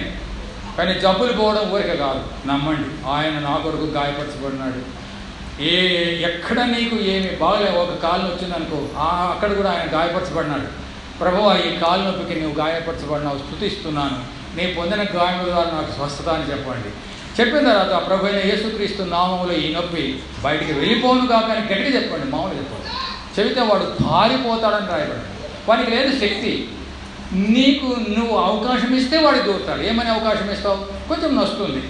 కానీ జబ్బులు పోవడం ఊరిక కాదు. నమ్మండి, ఆయన నా కొరకు గాయపరచబడినాడు. ఎక్కడ నీకు ఏమి బాగలే, ఒక కాలు వచ్చిందనుకో, అక్కడ కూడా ఆయన గాయపరచబడినాడు. ప్రభువా, ఈ కాలు నొప్పికి నువ్వు గాయపరచబడినావు, స్తుతిస్తున్నాను, నీ పొందిన గాయముల ద్వారా నాకు స్వస్థత అని చెప్పండి. చెప్పిన తర్వాత ప్రభు అయిన యేసుక్రీస్తు నామములో ఈ నొప్పి బయటికి వెళ్ళిపోను కాక అని గట్టిగా చెప్పండి. మామూలు చెప్పండి. చెబితే వాడు పారిపోతాడని రాయబడి. వానికి లేదు శక్తి. నువ్వు అవకాశం ఇస్తే వాడు దూరుతాడు. ఏమని అవకాశం ఇస్తావు? కొంచెం నొస్తుంది,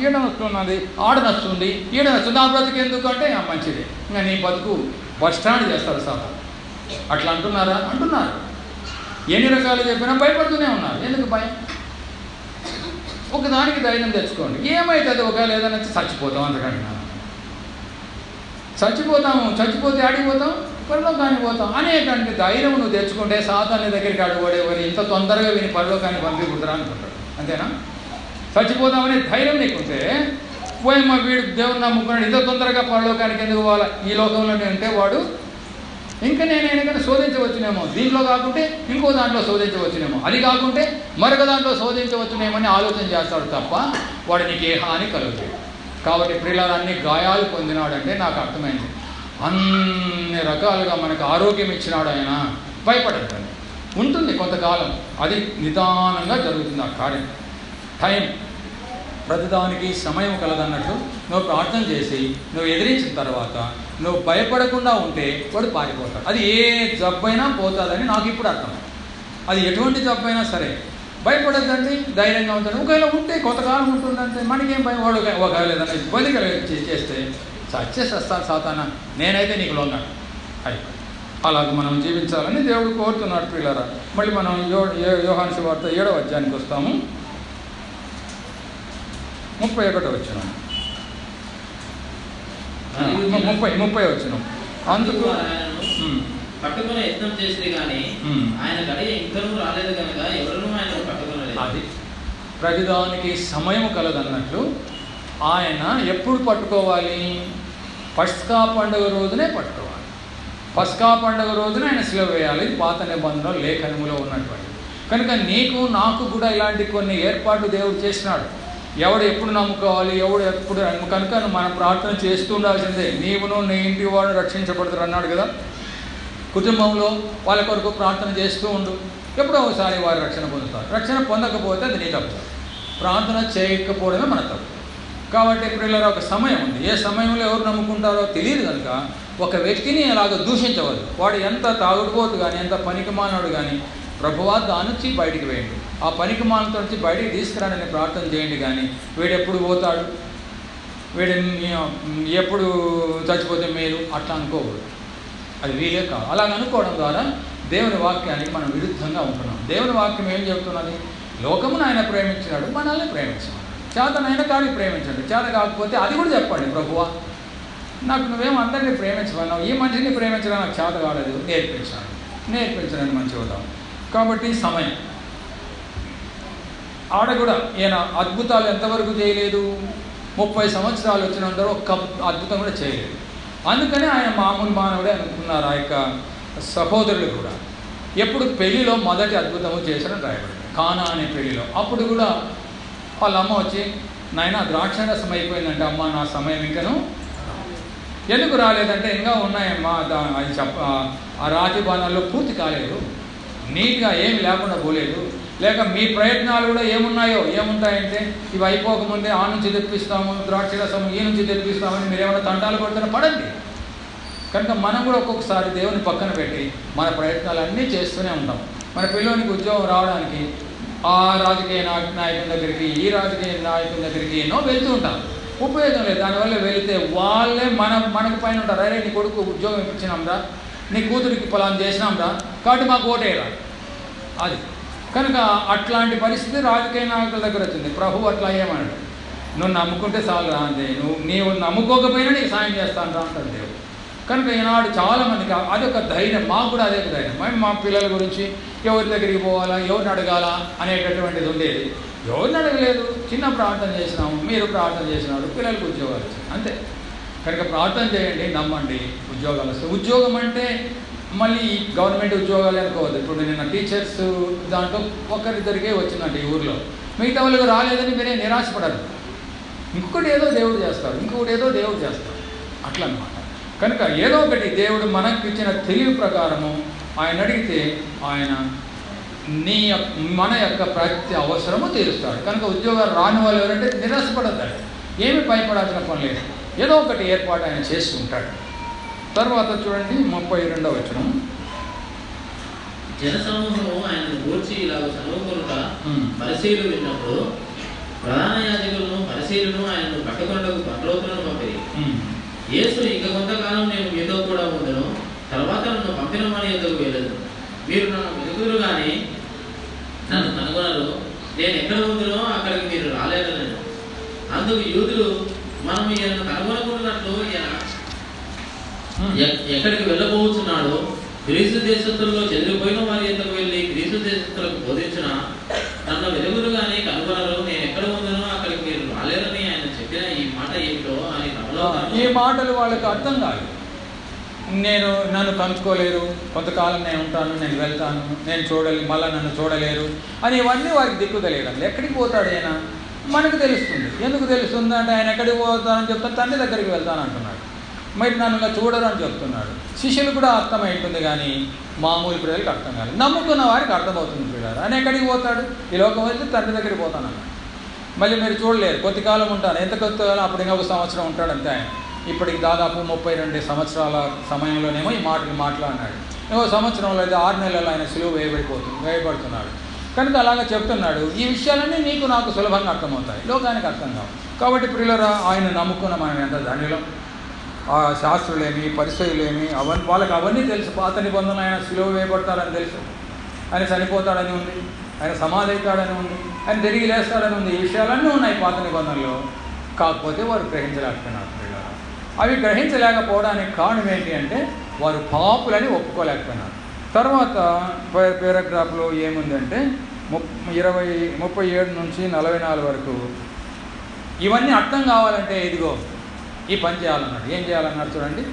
ఈడ నొస్తున్నది, ఆడ నొస్తుంది, ఈడ నొస్తుంది, ఆ బ్రతుకు ఎందుకు అంటే మంచిది, ఇంకా నీ బతుకు బస్ స్టాండ్ చేస్తారు సార్. అట్లా అంటున్నారు. ఎన్ని రకాలు చెప్పినా భయపడుతూనే ఉన్నారు. ఎందుకు భయం? ఒకదానికి ధైర్యం తెచ్చుకోండి. ఏమైతుంది? ఒకవేళ ఏదైనా చచ్చిపోతాం, అంతకంటే చచ్చిపోతే ఆడిపోతాం, పరలోకానికి పోతాం అనేకానికి ధైర్యం నువ్వు తెచ్చుకుంటే సాతాన్ని దగ్గరికి అడుగుపడేవారు ఇంత తొందరగా విని పరలోకాన్ని పంపించుకుంటారా అనుకుంటాడు. అంతేనా? చచ్చిపోతామనే ధైర్యం నీకుంటే, పోయమ్మ వీడు దేవుడు నమ్ముకున్నాడు, ఇంత తొందరగా పరలోకానికి ఎందుకు పోవాలా, ఈ లోకంలోనే ఉంటే వాడు ఇంకా నేనైనా శోధించవచ్చునేమో, దీంట్లో కాకుంటే ఇంకో దాంట్లో శోధించవచ్చునేమో, అది కాకుంటే మరొక దాంట్లో శోధించవచ్చునేమో అని ఆలోచన చేస్తాడు తప్ప వాడు నీకు ఏ హాని కలుగుతుంది. కాబట్టి ప్రియులారా, అన్ని గాయాలు పొందినాడంటే నాకు అర్థమైంది, అన్ని రకాలుగా మనకు ఆరోగ్యం ఇచ్చినాడు ఆయన. భయపడద్దండి, ఉంటుంది కొంతకాలం, అది నిదానంగా జరుగుతుంది ఆ కార్యం. టైం, ప్రతిదానికి సమయం కలదన్నట్టు నువ్వు ప్రార్థన చేసి నువ్వు ఎదిరించిన తర్వాత నువ్వు భయపడకుండా ఉంటే వాడు పారిపోతాడు. అది ఏ జబ్బైనా పోతుందని నాకు ఇప్పుడు అర్థం. అది ఎటువంటి జబ్బైనా సరే భయపడద్దండి, ధైర్యంగా ఉంటాడు. ఒకవేళ ఉంటే కొంతకాలం ఉంటుందంటే మనకేం భయం. వాడు ఒకవేళ ఏదైనా ఇబ్బంది చేస్తే చచ్చేస్తాను సాతానా, నేనైతే నీకు లొంగను. అయిపోయి అలాగ మనం జీవించాలని దేవుడు కోరుతున్నాడు ప్రియులారా. మళ్ళీ మనం యోహాను సువార్త 7వ అధ్యాయానికి వస్తాము. 31వ వచనం, 30వ వచనం. అందుకు పట్టుకునే యత్నం చేసి కానీ ఆయన గడియ ఇంకనూ రాలేదు కనుక ఎవరూ ఆయన పట్టుకునలేదు. అది ప్రతిదానికి సమయం కలదన్నట్లు ఆయన ఎప్పుడు పట్టుకోవాలి? పస్కా పండుగ రోజునే పట్టుకోవాలి. పస్కా పండుగ రోజున ఆయన సిలువ వేయాలి. పాత నిబంధనలో లేఖనములో ఉన్నటువంటి కనుక నీకు నాకు కూడా ఇలాంటి కొన్ని ఏర్పాట్లు దేవుడు చేసినాడు. ఎవడు ఎప్పుడు నమ్ముకోవాలి, ఎవడు ఎప్పుడు కనుక మనం ప్రార్థన చేస్తూ ఉండాల్సిందే. నీవును నీ ఇంటి వాడు రక్షించబడతారు అన్నాడు కదా. కుటుంబంలో వాళ్ళ కొరకు ప్రార్థన చేస్తూ ఉండు. ఎప్పుడో ఒకసారి వారు రక్షణ పొందుతారు. రక్షణ పొందకపోతే అది నీ తప్పు. ప్రార్థన చేయకపోవడమే మన తప్పు. కాబట్టి పిల్లల ఒక సమయం ఉంది. ఏ సమయంలో ఎవరు నమ్ముకుంటారో తెలియదు కనుక ఒక వ్యక్తిని అలాగ దూషించవద్దు. వాడు ఎంత తాగుడుపోతు కానీ, ఎంత పనికిమానుడు కానీ, ప్రభువా దాని నుంచి బయటికి వేయండి, ఆ పనికిమాలతో నుంచి బయటికి తీసుకురాడని ప్రార్థన చేయండి. కానీ వీడు ఎప్పుడు పోతాడు, వీడు ఎప్పుడు చచ్చిపోతే మేలు అట్లా అనుకోకూడదు. అది వీలే కాదు. అలాగ అనుకోవడం ద్వారా దేవుని వాక్యానికి మనం విరుద్ధంగా ఉంటున్నాం. దేవుని వాక్యం ఏం చెబుతున్నది? లోకమును ఆయన ప్రేమించినాడు, మనల్ని ప్రేమించాడు. చేతనైనా కానీ ప్రేమించండి. చేత కాకపోతే అది కూడా చెప్పండి, ప్రభువా నాకు నువ్వేమో అందరినీ ప్రేమించమన్నావు, ఈ మనిషిని ప్రేమించడం నాకు చేత కాలేదు, నేర్పించడానికి మంచి అవుతాం. కాబట్టి సమయం ఆడ కూడా ఈయన అద్భుతాలు ఎంతవరకు చేయలేదు. 30 సంవత్సరాలు వచ్చినందరూ ఒక్క అద్భుతం కూడా చేయలేదు. అందుకనే ఆయన మామూలు మానవుడే అనుకున్నారు ఆ యొక్క సహోదరులు కూడా. ఎప్పుడు పెళ్లిలో మొదటి అద్భుతము చేశారని రాయబడింది, కానా అనే పెళ్లిలో. అప్పుడు కూడా వాళ్ళ అమ్మ వచ్చి, నాయన ద్రాక్షరసం అయిపోయిందంటే, అమ్మ నా సమయం ఇంకను ఎందుకు రాలేదంటే, ఇంకా ఉన్నాయమ్మా అది ఆ రాతి బాణాల్లో పూర్తి కాలేదు, నీట్గా ఏమి లేకుండా పోలేదు, లేక మీ ప్రయత్నాలు కూడా ఏముంటాయంటే ఇవి అయిపోకముందే ఆ నుంచి తెప్పిస్తాము ద్రాక్షరసం, ఈ నుంచి తెప్పిస్తామని మీరు ఏమైనా తంటాలు కొడుతున్నా పడండి. కనుక మనం కూడా ఒక్కొక్కసారి దేవుని పక్కన పెట్టి మన ప్రయత్నాలు అన్నీ చేస్తూనే ఉంటాం. మన పిల్లోనికి ఉద్యోగం రావడానికి ఆ రాజకీయ నాయకుని దగ్గరికి, ఈ రాజకీయ నాయకుని దగ్గరికి ఎన్నో వెళ్తూ ఉంటాం. ఉపయోగం లేదు. దానివల్ల వెళితే వాళ్ళే మనకు పైన ఉంటారు. అరే నీ కొడుకు ఉద్యోగం ఇప్పించినాంరా, నీ కూతురికి పొలాన్ని చేసినాంరా, కాబట్టి మాకు ఓటేరా. అది కనుక అట్లాంటి పరిస్థితి రాజకీయ నాయకుల దగ్గర వచ్చింది. ప్రభు అట్లా ఏమన్నాడు, నువ్వు నమ్ముకుంటే చాలు రా అంతే, నీవు నమ్ముకోకపోయినా నీకు సాయం చేస్తాను రా అంటాడు దేవుడు. కనుక ఈనాడు చాలామందికి అదొక ధైర్యం. మాకు కూడా అదే ధైర్యం. మేము మా పిల్లల గురించి ఎవరి దగ్గరికి పోవాలా, ఎవరిని అడగాలా అనేటటువంటిది ఉండేది. ఎవరిని అడగలేదు, చిన్న ప్రార్థన చేసినాము, మీరు ప్రార్థన చేసినాడు, పిల్లలకు ఉద్యోగాలు వచ్చాయి అంతే. కనుక ప్రార్థన చేయండి, నమ్మండి, ఉద్యోగాలు వస్తాయి. ఉద్యోగం అంటే మళ్ళీ గవర్నమెంట్ ఉద్యోగాలు అనుకోవద్దు. ఇప్పుడు నిన్న టీచర్స్ దాంట్లో ఒకరిద్దరికే వచ్చిందంటే ఈ ఊర్లో, మిగతా వాళ్ళకి రాలేదని మీరే నిరాశపడరు. ఇంకొకటి ఏదో దేవుడు చేస్తాడు, అట్లా అన్నమాట. కనుక ఏదో ఒకటి దేవుడు మనకు ఇచ్చిన తెలివి ప్రకారము ఆయన అడిగితే ఆయన మన యొక్క ప్రతి అవసరము తీరుస్తాడు. కనుక ఉద్యోగాలు రాని వాళ్ళు ఎవరంటే నిరాశపడతాడు, ఏమి భయపడాల్సిన పని లేదు, ఏదో ఒకటి ఏర్పాటు ఆయన చేస్తూ ఉంటాడు. తర్వాత చూడండి 32వ వచనం. జనసమూహము ఆయన గూర్చి ఇలాగ చదువుకొనుట పరిశీలు విన్నప్పుడు ప్రధాన యాజకులను పరిశీలను ఆయనను పట్టుకొనుటకు పత్రోతులను పంపిరి. యేసు ఇక కొంతకాలం నేను మీతో కూడా ఉండును, తర్వాత నన్ను పంపిన వాని యొద్దకు వెళ్ళదు. మీరు నన్ను వెతుకుదురు కానీ నన్ను కనుగొనరు. నేను ఎక్కడ ఉందునో అక్కడికి మీరు రాలేరని. అందుకు యూదులు మనం ఈయనను కనుగొనకున్నట్లు ఈయన ఎక్కడికి వెళ్ళబోతున్నాడు, గ్రీసు దేశస్తుల్లో చెదిరిపోయిన వారి ఎందుకు వెళ్ళి గ్రీసు దేశస్తులకు బోధించిన నన్ను వెలుగురు కానీ కనుగొనరు, నేను ఎక్కడ ఉందనో అక్కడికి మీరు రాలేరని ఆయన చెప్పిన ఈ మాట ఏమిటో అని ఈ మాటలు వాళ్ళకి అర్థం కాదు. నన్ను కనుక్కోలేరు, కొంతకాలం నేను ఉంటాను, నేను వెళ్తాను, మళ్ళీ నన్ను చూడలేరు అని ఇవన్నీ వారికి దిక్కు తెలియడం. ఎక్కడికి పోతాడు ఆయన మనకు తెలుస్తుంది. ఎందుకు తెలుస్తుంది అంటే ఆయన ఎక్కడికి పోతానని చెప్తాను, తండ్రి దగ్గరికి వెళ్తాను అంటున్నాడు. మరి నన్ను ఇలా చూడరు అని చెప్తున్నాడు. శిష్యులు కూడా అర్థమైంటుంది కానీ మామూలు పిల్లలకి అర్థం కాదు. నమ్ముకున్న వారికి అర్థమవుతుంది. పిల్లలు ఆయన ఎక్కడికి పోతాడు, ఈ లోకం వెళ్తే తండ్రి దగ్గరికి పోతానన్నాడు. మళ్ళీ మీరు చూడలేరు, కొద్దికాలం ఉంటాను, ఎంత కొత్తకాలం, అప్పుడు ఇంకొక సంవత్సరం ఉంటాడు అంతే. ఆయన ఇప్పటికి దాదాపు 32 సంవత్సరాల సమయంలోనేమో ఈ మాటలు మాట్లాడినాడు. ఇంకో సంవత్సరంలో అయితే 6 నెలల్లో ఆయన సులువు వేయబడుతున్నాడు. కనుక అలాగా చెప్తున్నాడు. ఈ విషయాలన్నీ నీకు నాకు సులభంగా అర్థమవుతాయి, లోకానికి అర్థం కావు. కాబట్టి ప్రియులారా, ఆయన నమ్ముకున్న మనం ఎంత ధన్యులం. ఆ శాస్త్రులేమి పరిచయులేమి వాళ్ళకి అవన్నీ తెలుసు. పాత నిబంధనలు ఆయన సిలువ వేయబడతాడని తెలుసు, ఆయన చనిపోతాడని ఉంది, ఆయన సమాధి అవుతాడని ఉంది, ఆయన తిరిగి లేస్తాడని ఉంది. ఈ విషయాలన్నీ ఉన్నాయి పాత నిబంధనలో. కాకపోతే వారు గ్రహించలేకపోయినారు. అవి గ్రహించలేకపోవడానికి కారణం ఏంటి అంటే వారు పాపులని ఒప్పుకోలేకపోయినారు. తర్వాత పారాగ్రాఫ్లో ఏముందంటే 37 నుంచి 44 వరకు ఇవన్నీ అర్థం కావాలంటే ఇదిగో ఈ పని చేయాలన్నాడు. ఏం చేయాలన్నాడు చూడండి.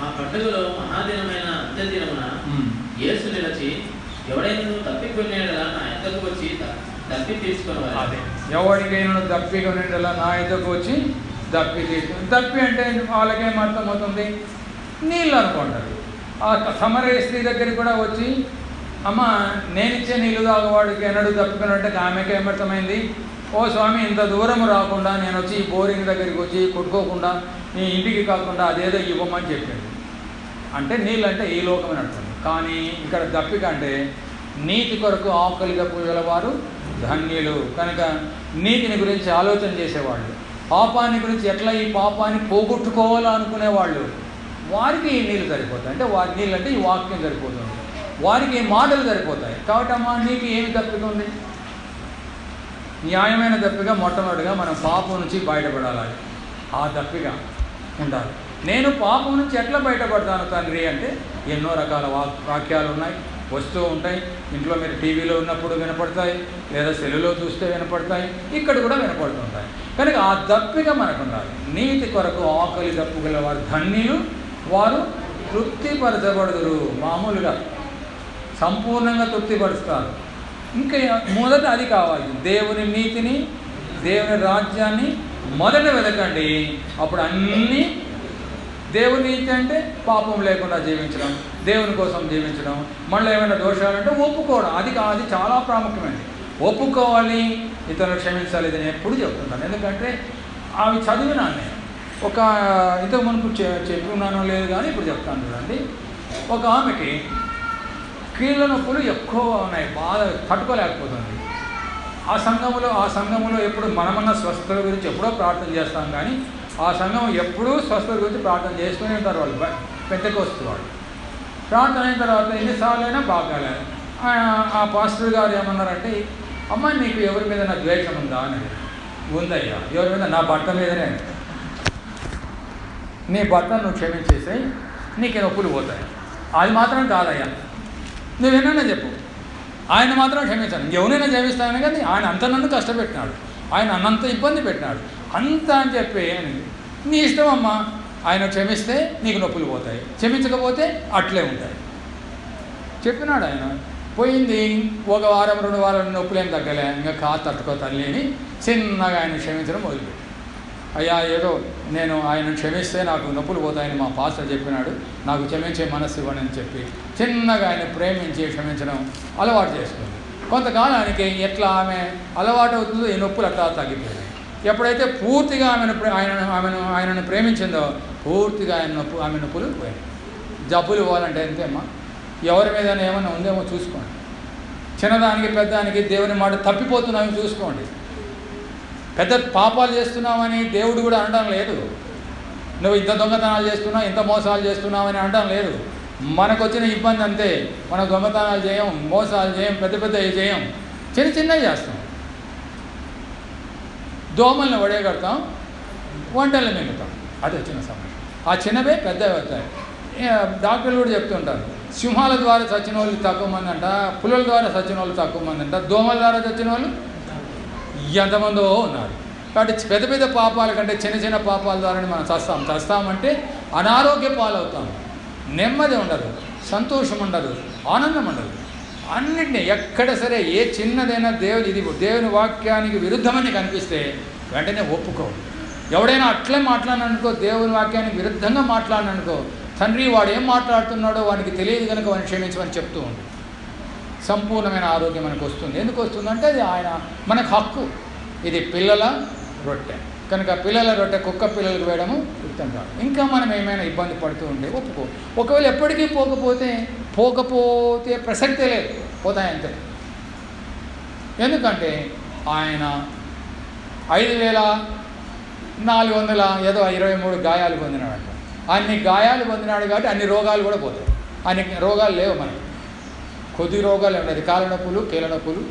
ఆ పండుగలో మహాదినమైన అంత్యదినమున యేసు నిలిచి ఎవడైనా తప్పికొనేలా నా ఎద్దకు వచ్చి తప్పి తీసుకునేవారు. అదే, ఎవరికైనా తప్పికొనేలా నా ఎద్దకు వచ్చి దప్పి తీసుకుని. దప్పి అంటే వాళ్ళకేం అర్థమవుతుంది? నీళ్ళు అనుకుంటారు. ఆ సమరయ స్త్రీ దగ్గరికి కూడా వచ్చి, అమ్మ నేనిచ్చే నీళ్ళు తాగవాడికి ఎన్నడూ తప్పుకున్నట్టే ఆమెకి ఏమర్థమైంది? ఓ స్వామి, ఇంత దూరం రాకుండా నేను వచ్చి ఈ బోరింగ్ దగ్గరికి వచ్చి కొట్టుకోకుండా నీ ఇంటికి కాకుండా అదేదో ఇవ్వమని చెప్పింది. అంటే నీళ్ళు అంటే ఈ లోకం అని అర్థం. కానీ ఇక్కడ దప్పిక అంటే నీతి కొరకు ఆకలిగా పూజలవారు ధన్యులు. కనుక నీతిని గురించి ఆలోచన చేసేవాళ్ళు, పాపాన్ని గురించి ఎట్లా ఈ పాపాన్ని పోగొట్టుకోవాలో అనుకునేవాళ్ళు, వారికి ఈ నీళ్ళు సరిపోతాయి. అంటే వారి నీళ్ళు అంటే ఈ వాక్యం సరిపోతుంది, వారికి ఈ మాటలు సరిపోతాయి. కాబట్టి అమ్మా నీకు ఏమి దప్పిక ఉంది? న్యాయమైన దప్పిక మొట్టమొదటిగా మనం పాపం నుంచి బయటపడాలి. ఆ దప్పిక ఉండాలి. నేను పాపం నుంచి ఎట్లా బయటపడతాను తండ్రి అంటే ఎన్నో రకాల వాక్యాలు ఉన్నాయి, వస్తూ ఉంటాయి. ఇంట్లో మీరు టీవీలో ఉన్నప్పుడు వినపడతాయి, లేదా సెల్లులో చూస్తే వినపడతాయి, ఇక్కడ కూడా వినపడుతుంటాయి. కనుక ఆ దప్పిక మనకు ఉండాలి. నీతి కొరకు ఆకలి దప్పుగల వారు ధన్యులు, వారు తృప్తిపరచబడుదురు. మామూలుగా సంపూర్ణంగా తృప్తిపరుస్తారు. ఇంకా మొదట అది కావాలి, దేవుని నీతిని, దేవుని రాజ్యాన్ని మొదట వెతకండి. అప్పుడు అన్నీ, దేవుని నీతి అంటే పాపం లేకుండా జీవించడం, దేవుని కోసం జీవించడం, మళ్ళీ ఏమైనా దోషాలంటే ఒప్పుకోవడం. అది చాలా ప్రాముఖ్యమైనది. ఒప్పుకోవాలి, ఇతరులు క్షమించాలి. ఇది నేను ఎప్పుడు చెప్తుంటాను. ఎందుకంటే అవి చదివినాను నేను. ఇంతకు మునుపు చెప్పి ఉన్నానో లేదు కానీ ఇప్పుడు చెప్తాను చూడండి. ఒక ఆమెకి కీళ్ళ నొప్పులు ఎక్కువ ఉన్నాయి, బాగా తట్టుకోలేకపోతుంది. ఆ సంఘములో ఎప్పుడు మనమన్న స్వస్థత గురించి ఎప్పుడో ప్రార్థన చేస్తాం, కానీ ఆ సంఘం ఎప్పుడూ స్వస్థత గురించి ప్రార్థన చేస్తూనే ఉంటారు. వాళ్ళు పెద్దకొస్తు వాళ్ళు ప్రార్థన అయిన తర్వాత ఎన్నిసార్లు అయినా బాగాలేదు. ఆ పాస్టర్ గారు ఏమన్నారంటే, అమ్మ నీకు ఎవరి మీద నా ద్వేషం ఉందా అని. ఉందయ్యా. ఎవరి మీద? నా భర్త మీదనే. నీ భర్తను నువ్వు క్షమించేసాయి, నీకు నొప్పులు పోతాయి. అది మాత్రం కాదయ్యా, నువ్వేనన్నా చెప్పు, ఆయన మాత్రం క్షమించాను, ఎవరైనా క్షమిస్తానని. కానీ ఆయన అంత నన్ను కష్టపెట్టినాడు, ఆయన అన్నంత ఇబ్బంది పెట్టినాడు, అంత అని చెప్పి నీ ఇష్టం అమ్మా. ఆయన క్షమిస్తే నీకు నొప్పులు పోతాయి, క్షమించకపోతే అట్లే ఉంటాయి చెప్పినాడు ఆయన. పోయింది 1 వారం 2 వారాలు నొప్పులేం తగ్గలే. ఇంకా తట్టుకో తల్లి అని చిన్నగా ఆయన క్షమించడం మొదలుపెట్టి, అయ్యా ఏదో నేను ఆయన క్షమిస్తే నాకు నొప్పులు పోతాయని మా పాస్టర్ చెప్పినాడు, నాకు క్షమించే మనస్సు ఇవ్వని అని చెప్పి చిన్నగా ఆయన ప్రేమించి క్షమించడం అలవాటు చేసుకుంది. కొంతకాలానికి ఎట్లా ఆమె అలవాటు అవుతుందో ఈ నొప్పులు అట్లా తగ్గిపోయాయి. ఎప్పుడైతే పూర్తిగా ఆయనను ప్రేమించిందో పూర్తిగా ఆమె నొప్పులు పోయాయి. జబ్బులు పోవాలంటే అంతేమ్మా, ఎవరి మీద ఏమైనా ఉందేమో చూసుకోండి. చిన్నదానికి పెద్దదానికి దేవుని మాట తప్పిపోతున్నామని చూసుకోండి. పెద్ద పాపాలు చేస్తున్నామని దేవుడు కూడా అనడం లేదు. నువ్వు ఇంత దొంగతనాలు చేస్తున్నావు, ఇంత మోసాలు చేస్తున్నావని అనడం లేదు. మనకు వచ్చిన ఇబ్బంది అంతే. మనం దొంగతనాలు చేయం, మోసాలు చేయం, పెద్దవి చేయం, చిన్నవి చేస్తాం. దోమల్ని వడేగడతాం, వంటల్ని మింగుతాం. అది వచ్చిన సమస్య. ఆ చిన్నవే పెద్దవి అవుతాయి. డాక్టర్లు కూడా చెప్తుంటారు, సింహాల ద్వారా చచ్చిన వాళ్ళు తక్కువ మంది అంట, పులుల ద్వారా చచ్చిన వాళ్ళు తక్కువ మంది అంట, దోమల ద్వారా చచ్చిన వాళ్ళు ఎంతమందో ఉన్నారు. కాబట్టి పెద్ద పెద్ద పాపాల కంటే చిన్న పాపాల ద్వారానే మనం చస్తామంటే అనారోగ్య పాలవుతాం. నెమ్మది ఉండదు, సంతోషం ఉండదు, ఆనందం ఉండదు. అన్నింటినీ ఎక్కడ సరే ఏ చిన్నదైనా దేవుని వాక్యానికి విరుద్ధమని కనిపిస్తే వెంటనే ఒప్పుకోవు. ఎవడైనా అట్లే మాట్లాడిననుకో, దేవుని వాక్యానికి విరుద్ధంగా మాట్లాడిననుకో, తండ్రి వాడు ఏం మాట్లాడుతున్నాడో వానికి తెలియదు కనుక వాడిని క్షమించమని చెప్తూ ఉంది. సంపూర్ణమైన ఆరోగ్యం మనకు వస్తుంది. ఎందుకు వస్తుందంటే అది ఆయన మనకు హక్కు. ఇది పిల్లల రొట్టె కనుక పిల్లల రొట్టె కుక్క పిల్లలకు వేయడము యుక్తం కాదు. ఇంకా మనం ఏమైనా ఇబ్బంది పడుతూ ఉంటే ఒప్పుకో. ఒకవేళ ఎప్పటికీ పోకపోతే ప్రసక్తే లేదు, పోతాయంతే. ఎందుకంటే ఆయన 400 ఏదో 23 గాయాలు పొందినాడంట. అన్ని గాయాలు పొందినాడు కాబట్టి అన్ని రోగాలు కూడా పోతాయి. అన్ని రోగాలు లేవు మనకి, కొద్ది రోగాలు ఉండదు. కాళ్ళ నొప్పులు, కీళ్ళ నొప్పులు,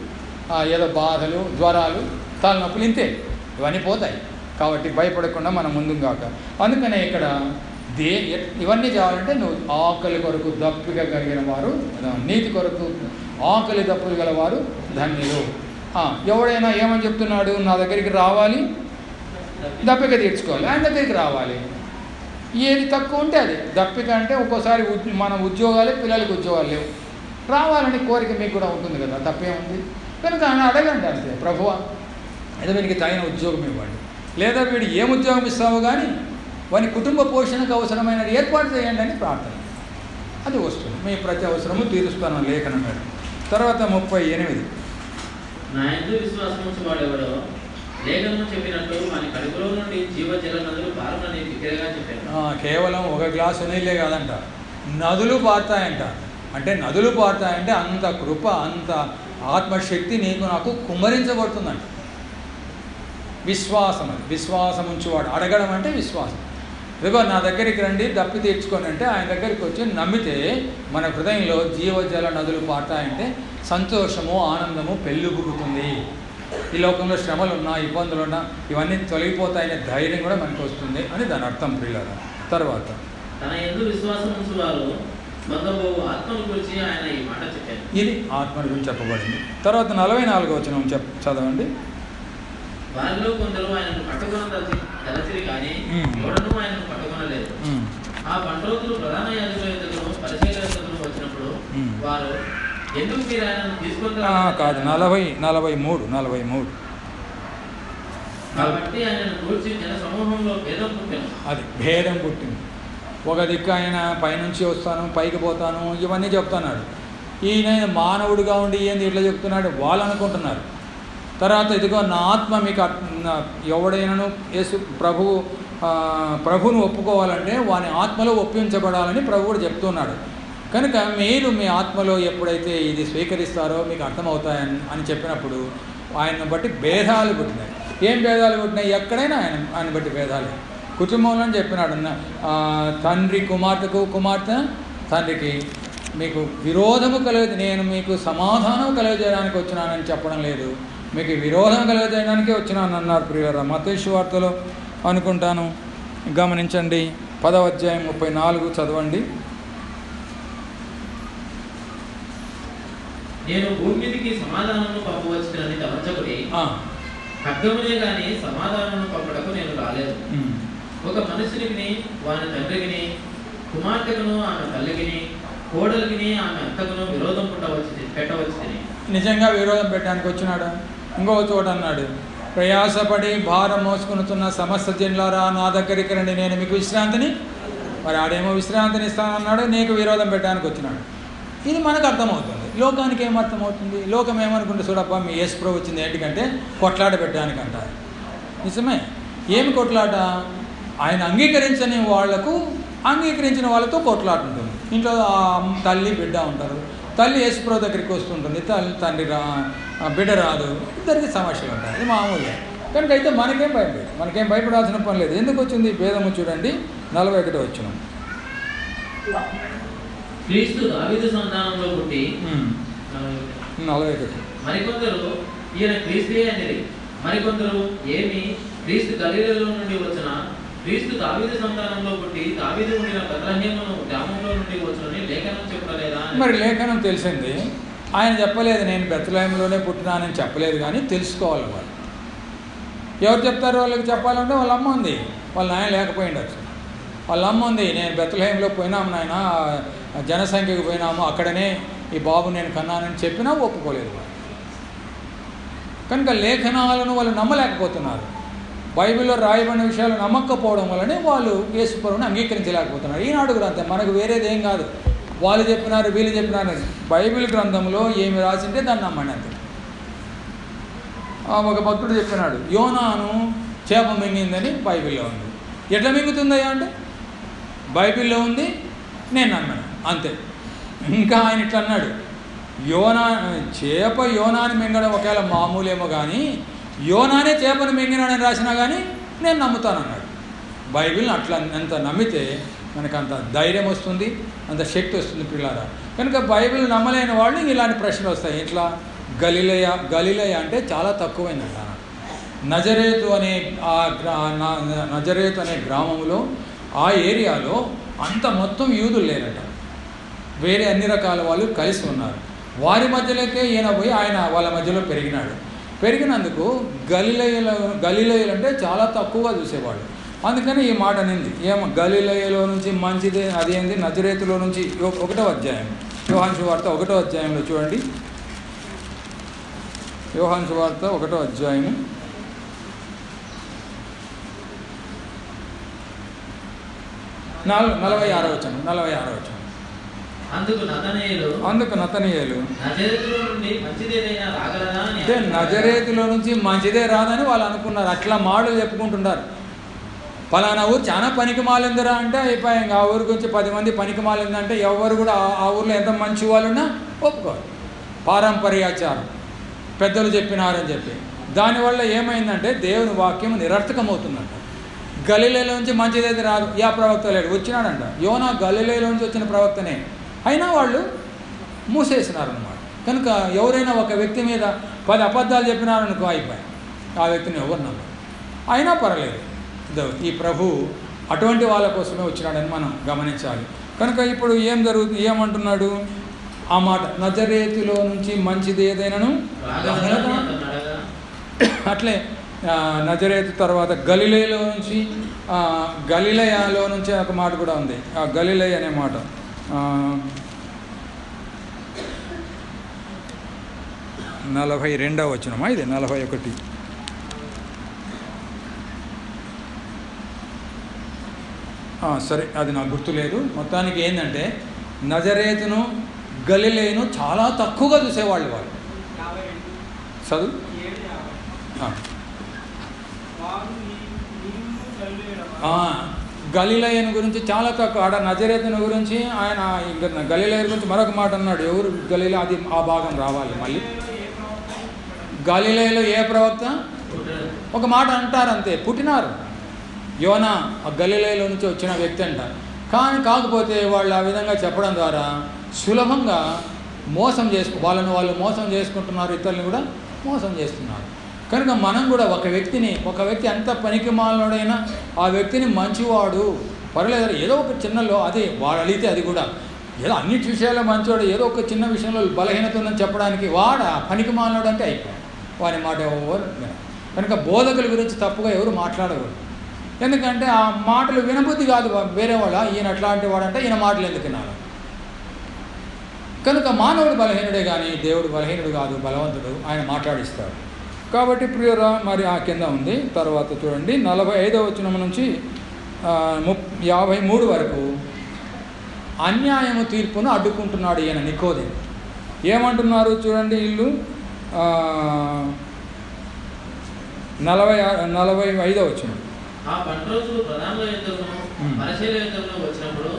ఏదో బాధలు, జ్వరాలు, తలనొప్పులు, ఇంతే, ఇవన్నీ పోతాయి. కాబట్టి భయపడకుండా మనం ముందుకు కాక. అందుకనే ఇక్కడ ఇవన్నీ చేయాలంటే నువ్వు ఆకలి కొరకు దప్పిక కలిగిన వారు, నీతి కొరకు ఆకలి దప్పులు గలవారు ధన్యులు. ఎవడైనా ఏమని చెప్తున్నాడు, నా దగ్గరికి రావాలి, దప్పిక తీర్చుకోవాలి, ఆయన దగ్గరికి రావాలి. ఏది తక్కువ ఉంటే అది దప్పిక. అంటే ఒక్కోసారి మన ఉద్యోగాలే, పిల్లలకి ఉద్యోగాలు లేవు, రావాలని కోరిక మీకు కూడా ఉంటుంది కదా, తప్పేముంది. కనుక ఆయన అడగండి అంతే, ప్రభువా ఏదో వీడికి తగిన ఉద్యోగం ఇవ్వండి, లేదా వీడు ఏం ఉద్యోగం ఇస్తావో కానీ వాని కుటుంబ పోషణకు అవసరమైన ఏర్పాటు చేయండి అని ప్రార్థన. అది వస్తుంది, మీ ప్రతి అవసరము తీరుస్తాను లేఖనం మేడం. తర్వాత 38. నా యందు విశ్వాసం ఉంచువాడెవడో లేఖనము చెప్పినట్టు వాని కడుపులో నుండి జీవజల నదులు పారునని బిగ్గరగా చెప్పాను. కేవలం ఒక గ్లాసు నీళ్ళే కాదంట, నదులు పారుతాయంట. అంటే నదులు పారుతాయంటే అంత కృప, అంత ఆత్మశక్తి నీకు నాకు కుమ్మరించబడుతుందంట. విశ్వాసం, అది విశ్వాసం ఉంచువాడు. అడగడం అంటే విశ్వాసం. ఇదిగో నా దగ్గరికి రండి, దప్పి తీర్చుకొని అంటే ఆయన దగ్గరికి వచ్చి నమ్మితే మన హృదయంలో జీవజల నదులు పారుతాయంటే సంతోషము, ఆనందము పెళ్ళుబుకుతుంది. ఈ లోకంలో శ్రమలున్నా, ఇబ్బందులున్నా ఇవన్నీ తొలగిపోతాయనే ధైర్యం కూడా మనకు వస్తుంది అని దాని అర్థం పిల్లల. తర్వాత తన యందు విశ్వాసం ఉంచువారు పొందబోవు ఆత్మను గురించి ఆయన ఈ మాట చెప్పారు. ఇది ఆత్మను గురించి చెప్పబడింది. తర్వాత 44వ వచనం చదవండి. వారిలో కొందరు ఆయనను పట్టుకొన తలచిరి కానీ ఎవడనూ ఆయనను పట్టుకొనలేదు. ఆ పంటరోతులు ప్రధాన యాజకుల యొద్దకును పరిసయ్యుల యొద్దకును వచ్చినప్పుడు వారు ఎందుకు మీరు ఆయనను తీసుకుంటారు కాదు 43 కాబట్టి ఆయనను గూర్చి జన సమూహంలో భేదం పుట్టాను. అది భేదం పుట్టింది. ఒక దిక్కు ఆయన పైనుంచి వస్తాను, పైకి పోతాను, ఇవన్నీ చెప్తున్నాడు. ఈయన మానవుడిగా ఉండి ఏంది ఇట్లా చెప్తున్నాడు వాళ్ళు అనుకుంటున్నారు. తర్వాత ఇదిగో నా ఆత్మ మీకు ఎవడైనాను యేసు ప్రభువును ఒప్పుకోవాలంటే వాని ఆత్మలో ఒప్పించబడాలని ప్రభువుడు చెప్తున్నాడు. కనుక మీరు మీ ఆత్మలో ఎప్పుడైతే ఇది స్వీకరిస్తారో మీకు అర్థమవుతాయని అని చెప్పినప్పుడు ఆయన్ని బట్టి భేదాలు పుట్టినాయి. ఏం భేదాలు పుట్టినాయి? ఎక్కడైనా ఆయన బట్టి భేదాలే. కుటుంబంలో చెప్పినాడు, తండ్రి కుమార్తెకు, కుమార్తె తండ్రికి మీకు విరోధము కలగదు, నేను మీకు సమాధానం కలగజేయడానికి వచ్చినానని చెప్పడం లేదు, మీకు విరోధం కలగజేయడానికే వచ్చినాను అన్నారు. ప్రియులారా, మత్తయి సువార్తలో అనుకుంటాను, గమనించండి 10వ అధ్యాయం 34 చదవండి. నేను భూమి మీదకి సమాధానమును పంపవచ్చునని తలంచకుడి, ఖడ్గమునే గాని సమాధానమును పంపడకు నేను రాలేదు. ఒక మనుషునికి వాని తండ్రికిని, కుమార్తెకును ఆమె తల్లికిని, కోడలికిని ఆమె అత్తకును విరోధం పెట్టవచ్చు. నిజంగా విరోధం పెట్టడానికి వచ్చినాడు. ఇంకో చోట అన్నాడు, ప్రయాసపడి భారం మోసుకునుతున్న సమస్త జనులారా నా దగ్గరికి రండి, నేను మీకు విశ్రాంతిని. మరి ఆడేమో విశ్రాంతిని ఇస్తానన్నాడు, నీకు విరోధం పెట్టడానికి వచ్చినాడు. ఇది మనకు అర్థమవుతుంది. లోకానికి ఏమర్థమవుతుంది? లోకం ఏమనుకుంటే చూడప్ప మీ యేసు ప్రభు వచ్చింది ఏంటికంటే కొట్లాట పెట్టడానికి అంటారు. నిజమే. ఏమి కొట్లాట? ఆయన అంగీకరించని వాళ్లకు అంగీకరించిన వాళ్ళతో కొట్లాట ఉంటుంది. ఇంట్లో తల్లి బిడ్డ ఉంటారు, తల్లి యేసు ప్రభు దగ్గరికి వస్తుంటుంది, తండ్రి బిడ్డ రాదు, ఇద్దరికి సమస్యలు ఉంటాయి. ఇది మామూలుగా. కనుక అయితే మనకేం భయపడాల్సిన పని లేదు. ఎందుకు వచ్చింది భేదము? చూడండి 41వ వచనం. క్రీస్తు దావీదు సంతానంలో పుట్టి 41. మరికొందరు ఈయన క్రీస్తుయే అనిరి, మరికొందరు ఏమి క్రీస్తు గలిలయలో నుండి వచ్చిన, క్రీస్తు దావీదు సంతానంలో పుట్టి దావీదు ఉండిన బెత్లెహేము గ్రామంలో నుండి వచ్చునని లేఖనం చెప్పలేదా? మరి లేఖనం తెలిసింది, ఆయన చెప్పలేదు నేను బెత్లెహేములోనే పుట్టినానని చెప్పలేదు. కానీ తెలుసుకోవాలి వాళ్ళు. ఎవరు చెప్తారు? వాళ్ళకి చెప్పాలంటే వాళ్ళ అమ్మ ఉంది, వాళ్ళ నాయన లేకపోయిండొచ్చు. వాళ్ళ అమ్మ ఉంది, నేను బెత్లెహేములో పోయినాము నాయన, జనసంఖ్యకు పోయినాము, అక్కడనే ఈ బాబు నేను కన్నానని చెప్పినా ఒప్పుకోలేదు వాళ్ళు. కనుక లేఖనాలను వాళ్ళు నమ్మలేకపోతున్నారు. బైబిల్లో రాయబడిన విషయాలు నమ్మకపోవడం వల్లనే వాళ్ళు యేసు ప్రభువుని అంగీకరించలేకపోతున్నారు. ఈనాడు గ్రంథం మనకు వేరేదేం కాదు. వాళ్ళు చెప్పినారు, వీళ్ళు చెప్పినారు. బైబిల్ గ్రంథంలో ఏమి రాసింటే దాన్ని నమ్మండి అంతే. ఒక భక్తుడు చెప్పినాడు, యోనాను చేప మింగిందని బైబిల్లో ఉంది. ఎట్లా మింగుతుందయ్యా అంటే బైబిల్లో ఉంది, నేను నమ్మాను అంతే. ఇంకా ఆయన ఇట్లా అన్నాడు, చేప యోనాని మింగడం ఒకవేళ మామూలేమో కానీ యోనానే చేపను మింగినాడని రాసినా కానీ నేను నమ్ముతానన్నాడు. బైబిల్ని అట్లా ఎంత నమ్మితే మనకు అంత ధైర్యం వస్తుంది, అంత శక్తి వస్తుంది పిల్లారా. కనుక బైబిల్ నమ్మలేని వాళ్ళు ఇలాంటి ప్రశ్నలు వస్తాయి. ఇట్లా గలిలయ అంటే చాలా తక్కువైందంట. నజరేతు అనే గ్రామంలో ఆ ఏరియాలో అంత మొత్తం యూదులు లేరట, వేరే అన్ని రకాల వాళ్ళు కలిసి ఉన్నారు. వారి మధ్యలోకే ఈయన పోయి ఆయన వాళ్ళ మధ్యలో పెరిగినందుకు గలిలయలు అంటే చాలా తక్కువగా చూసేవాళ్ళు. అందుకని ఈ మాట అనింది, గలిలయలో నుంచి మంచిదే అదేంది, నజరేతులో నుంచి 1వ అధ్యాయం, యోహాను సువార్త 1వ అధ్యాయంలో చూడండి. యోహాను సువార్త 1వ అధ్యాయము 46వ వచనం. అందుకు నతనయేలు అంటే నజరేతులో నుంచి మంచిదే రాదని వాళ్ళు అనుకున్నారు. అట్లా మాటలు చెప్పుకుంటున్నారు. పలానా ఊరు చాలా పనికి మాలిందిరా అంటే అయిపోయి ఆ ఊరి గురించి 10 మంది పనికి మాలిందంటే ఎవరు కూడా ఆ ఊర్లో ఎంత మంచి వాళ్ళున్నా ఒప్పుకోరు. పారంపర్యాచారం పెద్దలు చెప్పినారని చెప్పి దానివల్ల ఏమైందంటే దేవుని వాక్యం నిరర్థకమవుతుందంట. గలిలయలో నుంచి మంచిదైతే రాదు, ప్రవక్త లేడు, వచ్చినాడంట. యోనా గలిలయలో నుంచి వచ్చిన ప్రవక్తనే, అయినా వాళ్ళు మూసేసినారనమాట. కనుక ఎవరైనా ఒక వ్యక్తి మీద 10 అబద్ధాలు చెప్పినారనుకో అయిపోయి ఆ వ్యక్తిని ఎవరు నమ్మరు. అయినా పర్లేదు, ఈ ప్రభు అటువంటి వాళ్ళ కోసమే వచ్చినాడని మనం గమనించాలి. కనుక ఇప్పుడు ఏమంటున్నాడు ఆ మాట, నజరేతులో నుంచి మంచిది ఏదైనాను. అట్లే నజరేతు తర్వాత గలిలయలో నుంచి గలిలయలో నుంచి ఒక మాట కూడా ఉంది. ఆ గలిలయ అనే మాట 42వ వచనమా, ఇది 41. సరే, అది నాకు గుర్తులేదు. మొత్తానికి ఏంటంటే నజరేతును గలిలయను చాలా తక్కువగా చూసేవాళ్ళు వాళ్ళు. చదువు. గలిలయను గురించి చాలా తక్కువ. ఆడ నజరేతును గురించి ఆయన గలిలయ గురించి మరొక మాట అన్నాడు. ఎవరు గలిలయ, అది ఆ భాగం రావాలి మళ్ళీ. గలిలయలో ఏ ప్రవక్త ఒక మాట అంటారు అంతే, పుట్టినారు. యోనా ఆ గలిలయలో నుంచి వచ్చిన వ్యక్తి అంట. కాకపోతే వాళ్ళు ఆ విధంగా చెప్పడం ద్వారా సులభంగా వాళ్ళు మోసం చేసుకుంటున్నారు, ఇతరులను కూడా మోసం చేస్తున్నారు. కనుక మనం కూడా ఒక వ్యక్తి ఎంత పనికి మాలినోడైనా ఆ వ్యక్తిని మంచివాడు పర్లేదు, ఏదో ఒక చిన్నలో అదే వాడు అడిగితే అది కూడా ఏదో అన్ని విషయాల్లో మంచివాడు, ఏదో ఒక చిన్న విషయంలో బలహీనత ఉందని చెప్పడానికి వాడు పనికి మాలినోడు అంటే అయిపోయాడు, వాని మాట ఎవరు. కనుక బోధకుల గురించి తప్పుగా ఎవరు మాట్లాడకూడదు. ఎందుకంటే ఆ మాటలు వినబుద్ధి కాదు వేరే వాళ్ళ, ఈయన అట్లాంటి వాడంటే ఈయన మాటలు ఎందుకు వినాలి. కనుక మానవుడు బలహీనుడే కానీ దేవుడు బలహీనుడు కాదు, బలవంతుడు, ఆయన మాట్లాడిస్తాడు. కాబట్టి ప్రియురా, మరి ఆ కింద ఉంది. తర్వాత చూడండి 45వ వచనం నుంచి 53 వరకు అన్యాయము తీర్పును అడ్డుకుంటున్నాడు ఈయన నికోదేము. ఏమంటున్నారు చూడండి వీళ్ళు. 45వ వచనం. ఆ పంట రోజులు ప్రధానుల యుద్ధమును పరిశీల యుద్ధమును వచ్చినప్పుడు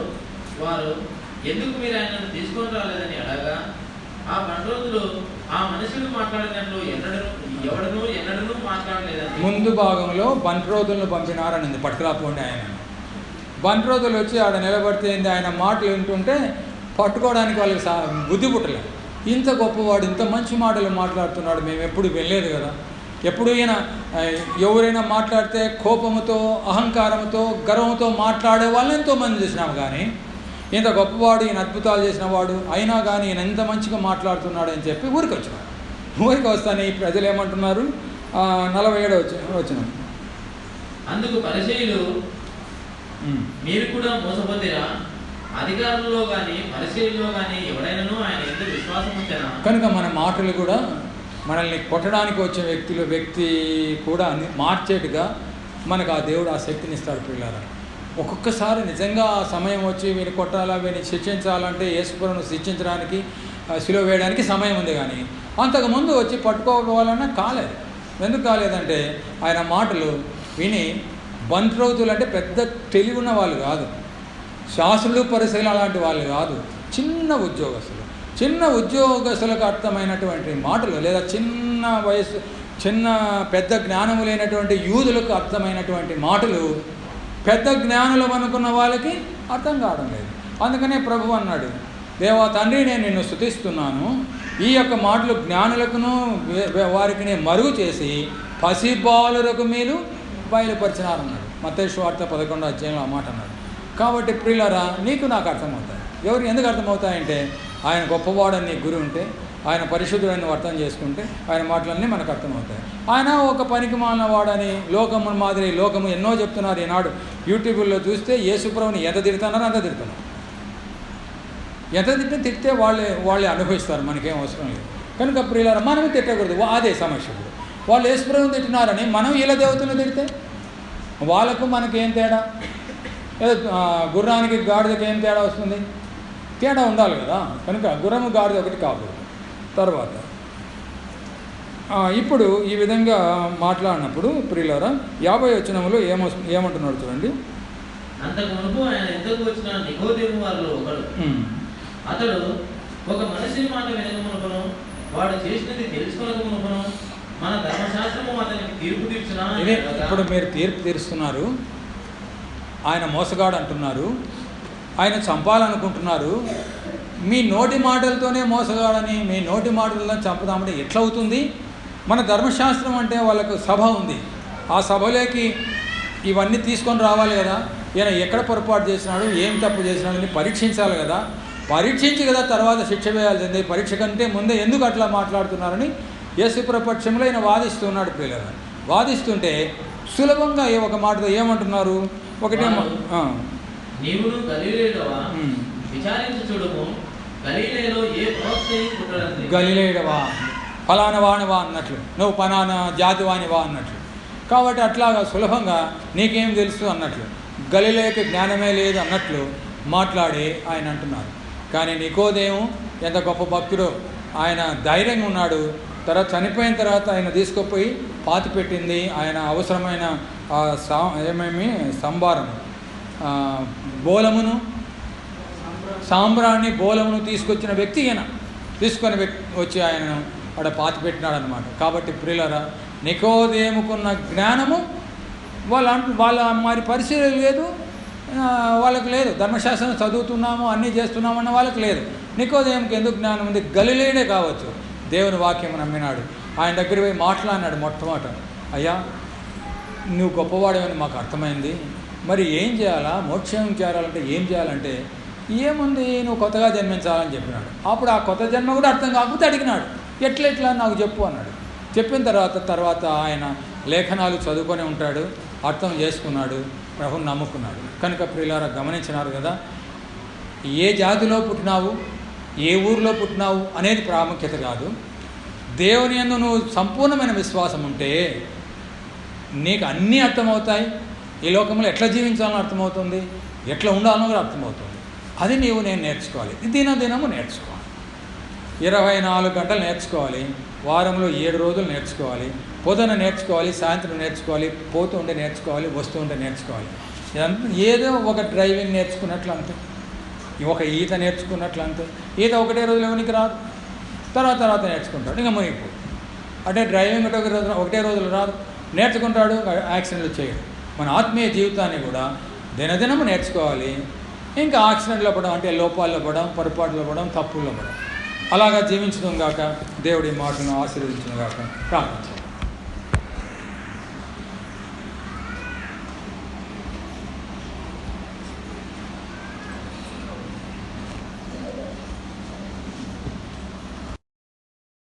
వారు ఎందుకు మీరు ఆయనను తీసుకొని రాలేదని అడగా, ఆ పంట రోజులు ఆ మనుషులు మాట్లాడినట్లు ఎన్నడూ మాట్లాడలేదని. ముందు భాగంలో బంట్రోతులను పంపినారని పట్టుకురాపోండి. ఆయన బంట్రోతులు వచ్చి ఆడ నిలబడితే ఆయన మాటలు వింటుంటే పట్టుకోవడానికి వాళ్ళకి బుద్ధి పుట్టలేదు. ఇంత గొప్పవాడు, ఇంత మంచి మాటలు మాట్లాడుతున్నాడు, మేము ఎప్పుడు వెళ్ళలేదు కదా. ఎప్పుడు ఈయన ఎవరైనా మాట్లాడితే కోపముతో, అహంకారంతో, గర్వంతో మాట్లాడే వాళ్ళని ఎంతోమంది చూసినాము. కానీ ఇంత గొప్పవాడు, ఈయన అద్భుతాలు చేసిన వాడు అయినా కానీ ఈయన ఎంత మంచిగా మాట్లాడుతున్నాడు అని చెప్పి ఊరికి వచ్చినాడు. ఊరికి వస్తానే ఈ ప్రజలు ఏమంటున్నారు, 47వ వచనం. అందుకు పరిసయ్యులు, మీరు కూడా మోసపోతేరా, అధికారుల్లో కానీ పరిసయ్యుల్లో కానీ ఎవడైనాను ఆయన ఎందుకు విశ్వాసం ఉంచారా. కనుక మన మాటలు కూడా మనల్ని కొట్టడానికి వచ్చే వ్యక్తి కూడా మార్చేట్టుగా మనకు ఆ దేవుడు ఆ శక్తిని ఇస్తాడు పిల్లలు. ఒక్కొక్కసారి నిజంగా ఆ సమయం వచ్చి వీని కొట్టాలా, వీని శిక్షించాలంటే యేసుప్రభువును శిక్షించడానికి, సిలువ వేయడానికి సమయం ఉంది. కానీ అంతకుముందు వచ్చి పట్టుకోవాలన్నా కాలేదు. ఎందుకు కాలేదంటే ఆయన మాటలు విని బంట్రోతులు అంటే పెద్ద తెలివిన్న వాళ్ళు కాదు, శాస్త్రులు పరిశీలన అలాంటి వాళ్ళు కాదు, చిన్న ఉద్యోగస్తులకు అర్థమైనటువంటి మాటలు, లేదా చిన్న పెద్ద జ్ఞానము లేనటువంటి యూదులకు అర్థమైనటువంటి మాటలు పెద్ద జ్ఞానులం అనుకున్న వాళ్ళకి అర్థం కావడం లేదు. అందుకనే ప్రభు అన్నాడు, దేవా తండ్రి, నేను నిన్ను స్తుతిస్తున్నాను, ఈ యొక్క మాటలు జ్ఞానులకును వారికి నేను మరుగు చేసి పసిబాలులకు మీరు బయలుపరిచినారన్నాడు. మత్తయి సువార్త 11వ అధ్యాయంలో ఆ మాట అన్నాడు. కాబట్టి ప్రియులారా, నీకు నాకు అర్థమవుతాయి. ఎవరు ఎందుకు అర్థమవుతాయంటే, ఆయన గొప్పవాడని నీ గురి ఉంటే, ఆయన పరిశుద్ధుడని అర్థం చేసుకుంటే ఆయన మాటలన్నీ మనకు అర్థమవుతాయి. ఆయన ఒక పనికి మాలిన వాడని లోకము మాదిరి లోకము ఎన్నో చెప్తున్నారు. ఈనాడు యూట్యూబ్లో చూస్తే యేసుప్రభుని ఎంత తిడుతున్నారో అంత తిడుతున్నారు. ఎంత తిడితే వాళ్ళే అనుభవిస్తారు, మనకేం అవసరం లేదు. కనుక ప్రియులారా, మనమే తిట్టకూడదు. అదే సమస్య. ఇప్పుడు వాళ్ళు యేసుప్రభుని తిట్టినారని మనం ఇలా దేవతలను తిడితే వాళ్ళకు మనకేం తేడా? గుర్రానికి గాడిదకి ఏం తేడా వస్తుంది? తేడా ఉండాలి కదా. కనుక గుర్రము గాడిద ఒకటి కాకూడదు. తర్వాత ఇప్పుడు ఈ విధంగా మాట్లాడినప్పుడు ప్రియులారా 50వ వచనంలో ఏమంటున్నాడు చూడండి. అంతకు మునుపు ఆయన యుద్ధకు వచ్చిన నికోదేము వారిలో ఒకడు. అతడు ఒక మనిషి మాట వినకమునుకును, వాడు చేసినది తెలుసుకొనకమునుకును మన ధర్మశాస్త్రము అతనికి తీర్పు తీర్చునా. ఇప్పుడు మీరు తీర్పు తీరుస్తున్నారు, ఆయన మోసగాడు అంటున్నారు, ఆయన చంపాలనుకుంటున్నారు. మీ నోటి మాటలతోనే మోసగాడని, మీ నోటి మాటలతో చంపుదామంటే ఎట్లా అవుతుంది? మన ధర్మశాస్త్రం అంటే వాళ్ళకు సభ ఉంది. ఆ సభలోకి ఇవన్నీ తీసుకొని రావాలి కదా. ఈయన ఎక్కడ పొరపాటు చేసినాడు, ఏం తప్పు చేసినాడు అని పరీక్షించాలి కదా. పరీక్షించి కదా తర్వాత శిక్ష వేయాల్సిందే. పరీక్ష కంటే ముందే ఎందుకు అట్లా మాట్లాడుతున్నారని యేసుప్రభు పక్షంలో ఈయన వాదిస్తున్నాడు. పిల్లలు వాదిస్తుంటే సులభంగా ఒక మాటతో ఏమంటున్నారు? ఒకటేమో నీవును గలిలయుడవా, విచారించి చూడుము, గలిలయలో ఏ ప్రవక్తయు పుట్టలేదు. గలిలయుడవా, ఫలానా వానివా అన్నట్లు, నువ్వు ఫలానా జాతి వానివా అన్నట్లు. కాబట్టి అట్లాగా సులభంగా నీకేం తెలుసు అన్నట్లు, గలిలయకి జ్ఞానమే లేదు అన్నట్లు మాట్లాడి ఆయన అంటున్నారు. కానీ నికోదేము ఎంత గొప్ప భక్తుడో, ఆయన ధైర్యంగా ఉన్నాడు. తర్వాత చనిపోయిన తర్వాత ఆయన తీసుకుపోయి పాతి పెట్టింది ఆయన అవసరమైన ఏమేమి సంభారం, బోలమును, సాంబ్రాన్ని, బోలమును తీసుకొచ్చిన వ్యక్తి ఈయన. తీసుకొని వచ్చి ఆయనను అక్కడ పాతి పెట్టినాడు అనమాట. కాబట్టి ప్రియులారా, నికోదేముకున్న జ్ఞానము వాళ్ళ మరి పరిశీలన లేదు, వాళ్ళకి లేదు. ధర్మశాస్త్రం చదువుతున్నాము, అన్నీ చేస్తున్నామన్న వాళ్ళకి లేదు. నికోదేముకి ఎందుకు జ్ఞానం ఉంది? గలిలయుడే కావచ్చు, దేవుని వాక్యం నమ్మినాడు. ఆయన దగ్గర పోయి మాట్లాడినాడు మొట్టమొదట, అయ్యా నువ్వు గొప్పవాడేమని మాకు అర్థమైంది, మరి ఏం చేయాలా, మోక్షం చేరాలంటే ఏం చేయాలంటే, ఏముంది నువ్వు కొత్తగా జన్మించాలని చెప్పినాడు. అప్పుడు ఆ కొత్త జన్మ కూడా అర్థం కాకపోతే అడిగినాడు, ఎట్లా నాకు చెప్పు అన్నాడు. చెప్పిన తర్వాత ఆయన లేఖనాలు చదువుకొని ఉంటాడు, అర్థం చేసుకున్నాడు, ప్రభుని నమ్ముకున్నాడు. కనుక ప్రియులారా, గమనించినారు కదా, ఏ జాతిలో పుట్టినావు, ఏ ఊరిలో పుట్టినావు అనేది ప్రాముఖ్యత కాదు. దేవుని యందు నువ్వు సంపూర్ణమైన విశ్వాసం ఉంటే నీకు అన్నీ అర్థమవుతాయి. ఈ లోకంలో ఎట్లా జీవించాలని అర్థమవుతుంది, ఎట్లా ఉండాలో కూడా అర్థమవుతుంది. అది నేను నేర్చుకోవాలి, దినదినము నేర్చుకోవాలి. 24 గంటలు నేర్చుకోవాలి, వారంలో 7 రోజులు నేర్చుకోవాలి. పొద్దున నేర్చుకోవాలి, సాయంత్రం నేర్చుకోవాలి, పోతూ ఉంటే నేర్చుకోవాలి, వస్తూ ఉంటే నేర్చుకోవాలి. ఏదో ఒక డ్రైవింగ్ నేర్చుకున్నట్లు అంతే, ఒక ఈత నేర్చుకున్నట్లు అంతే. ఈత ఒకటే రోజులు ఎవరికి రాదు, తర్వాత నేర్చుకుంటాడు, ఇంకా మునిగిపోదు. అంటే డ్రైవింగ్ ఒకటే రోజులు రాదు, నేర్చుకుంటాడు, యాక్సిడెంట్లు చేయడు. మన ఆత్మీయ జీవితాన్ని కూడా దినదినము నేర్చుకోవాలి. ఇంకా యాక్సిడెంట్లో పడడం అంటే లోపాల్లో పడడం, పొరపాటులో పడడం, తప్పుల్లో పడడం, అలాగా జీవించడం గాక దేవుడి మాటలను ఆశీర్వదించడం గాక ప్రార్థించాలి.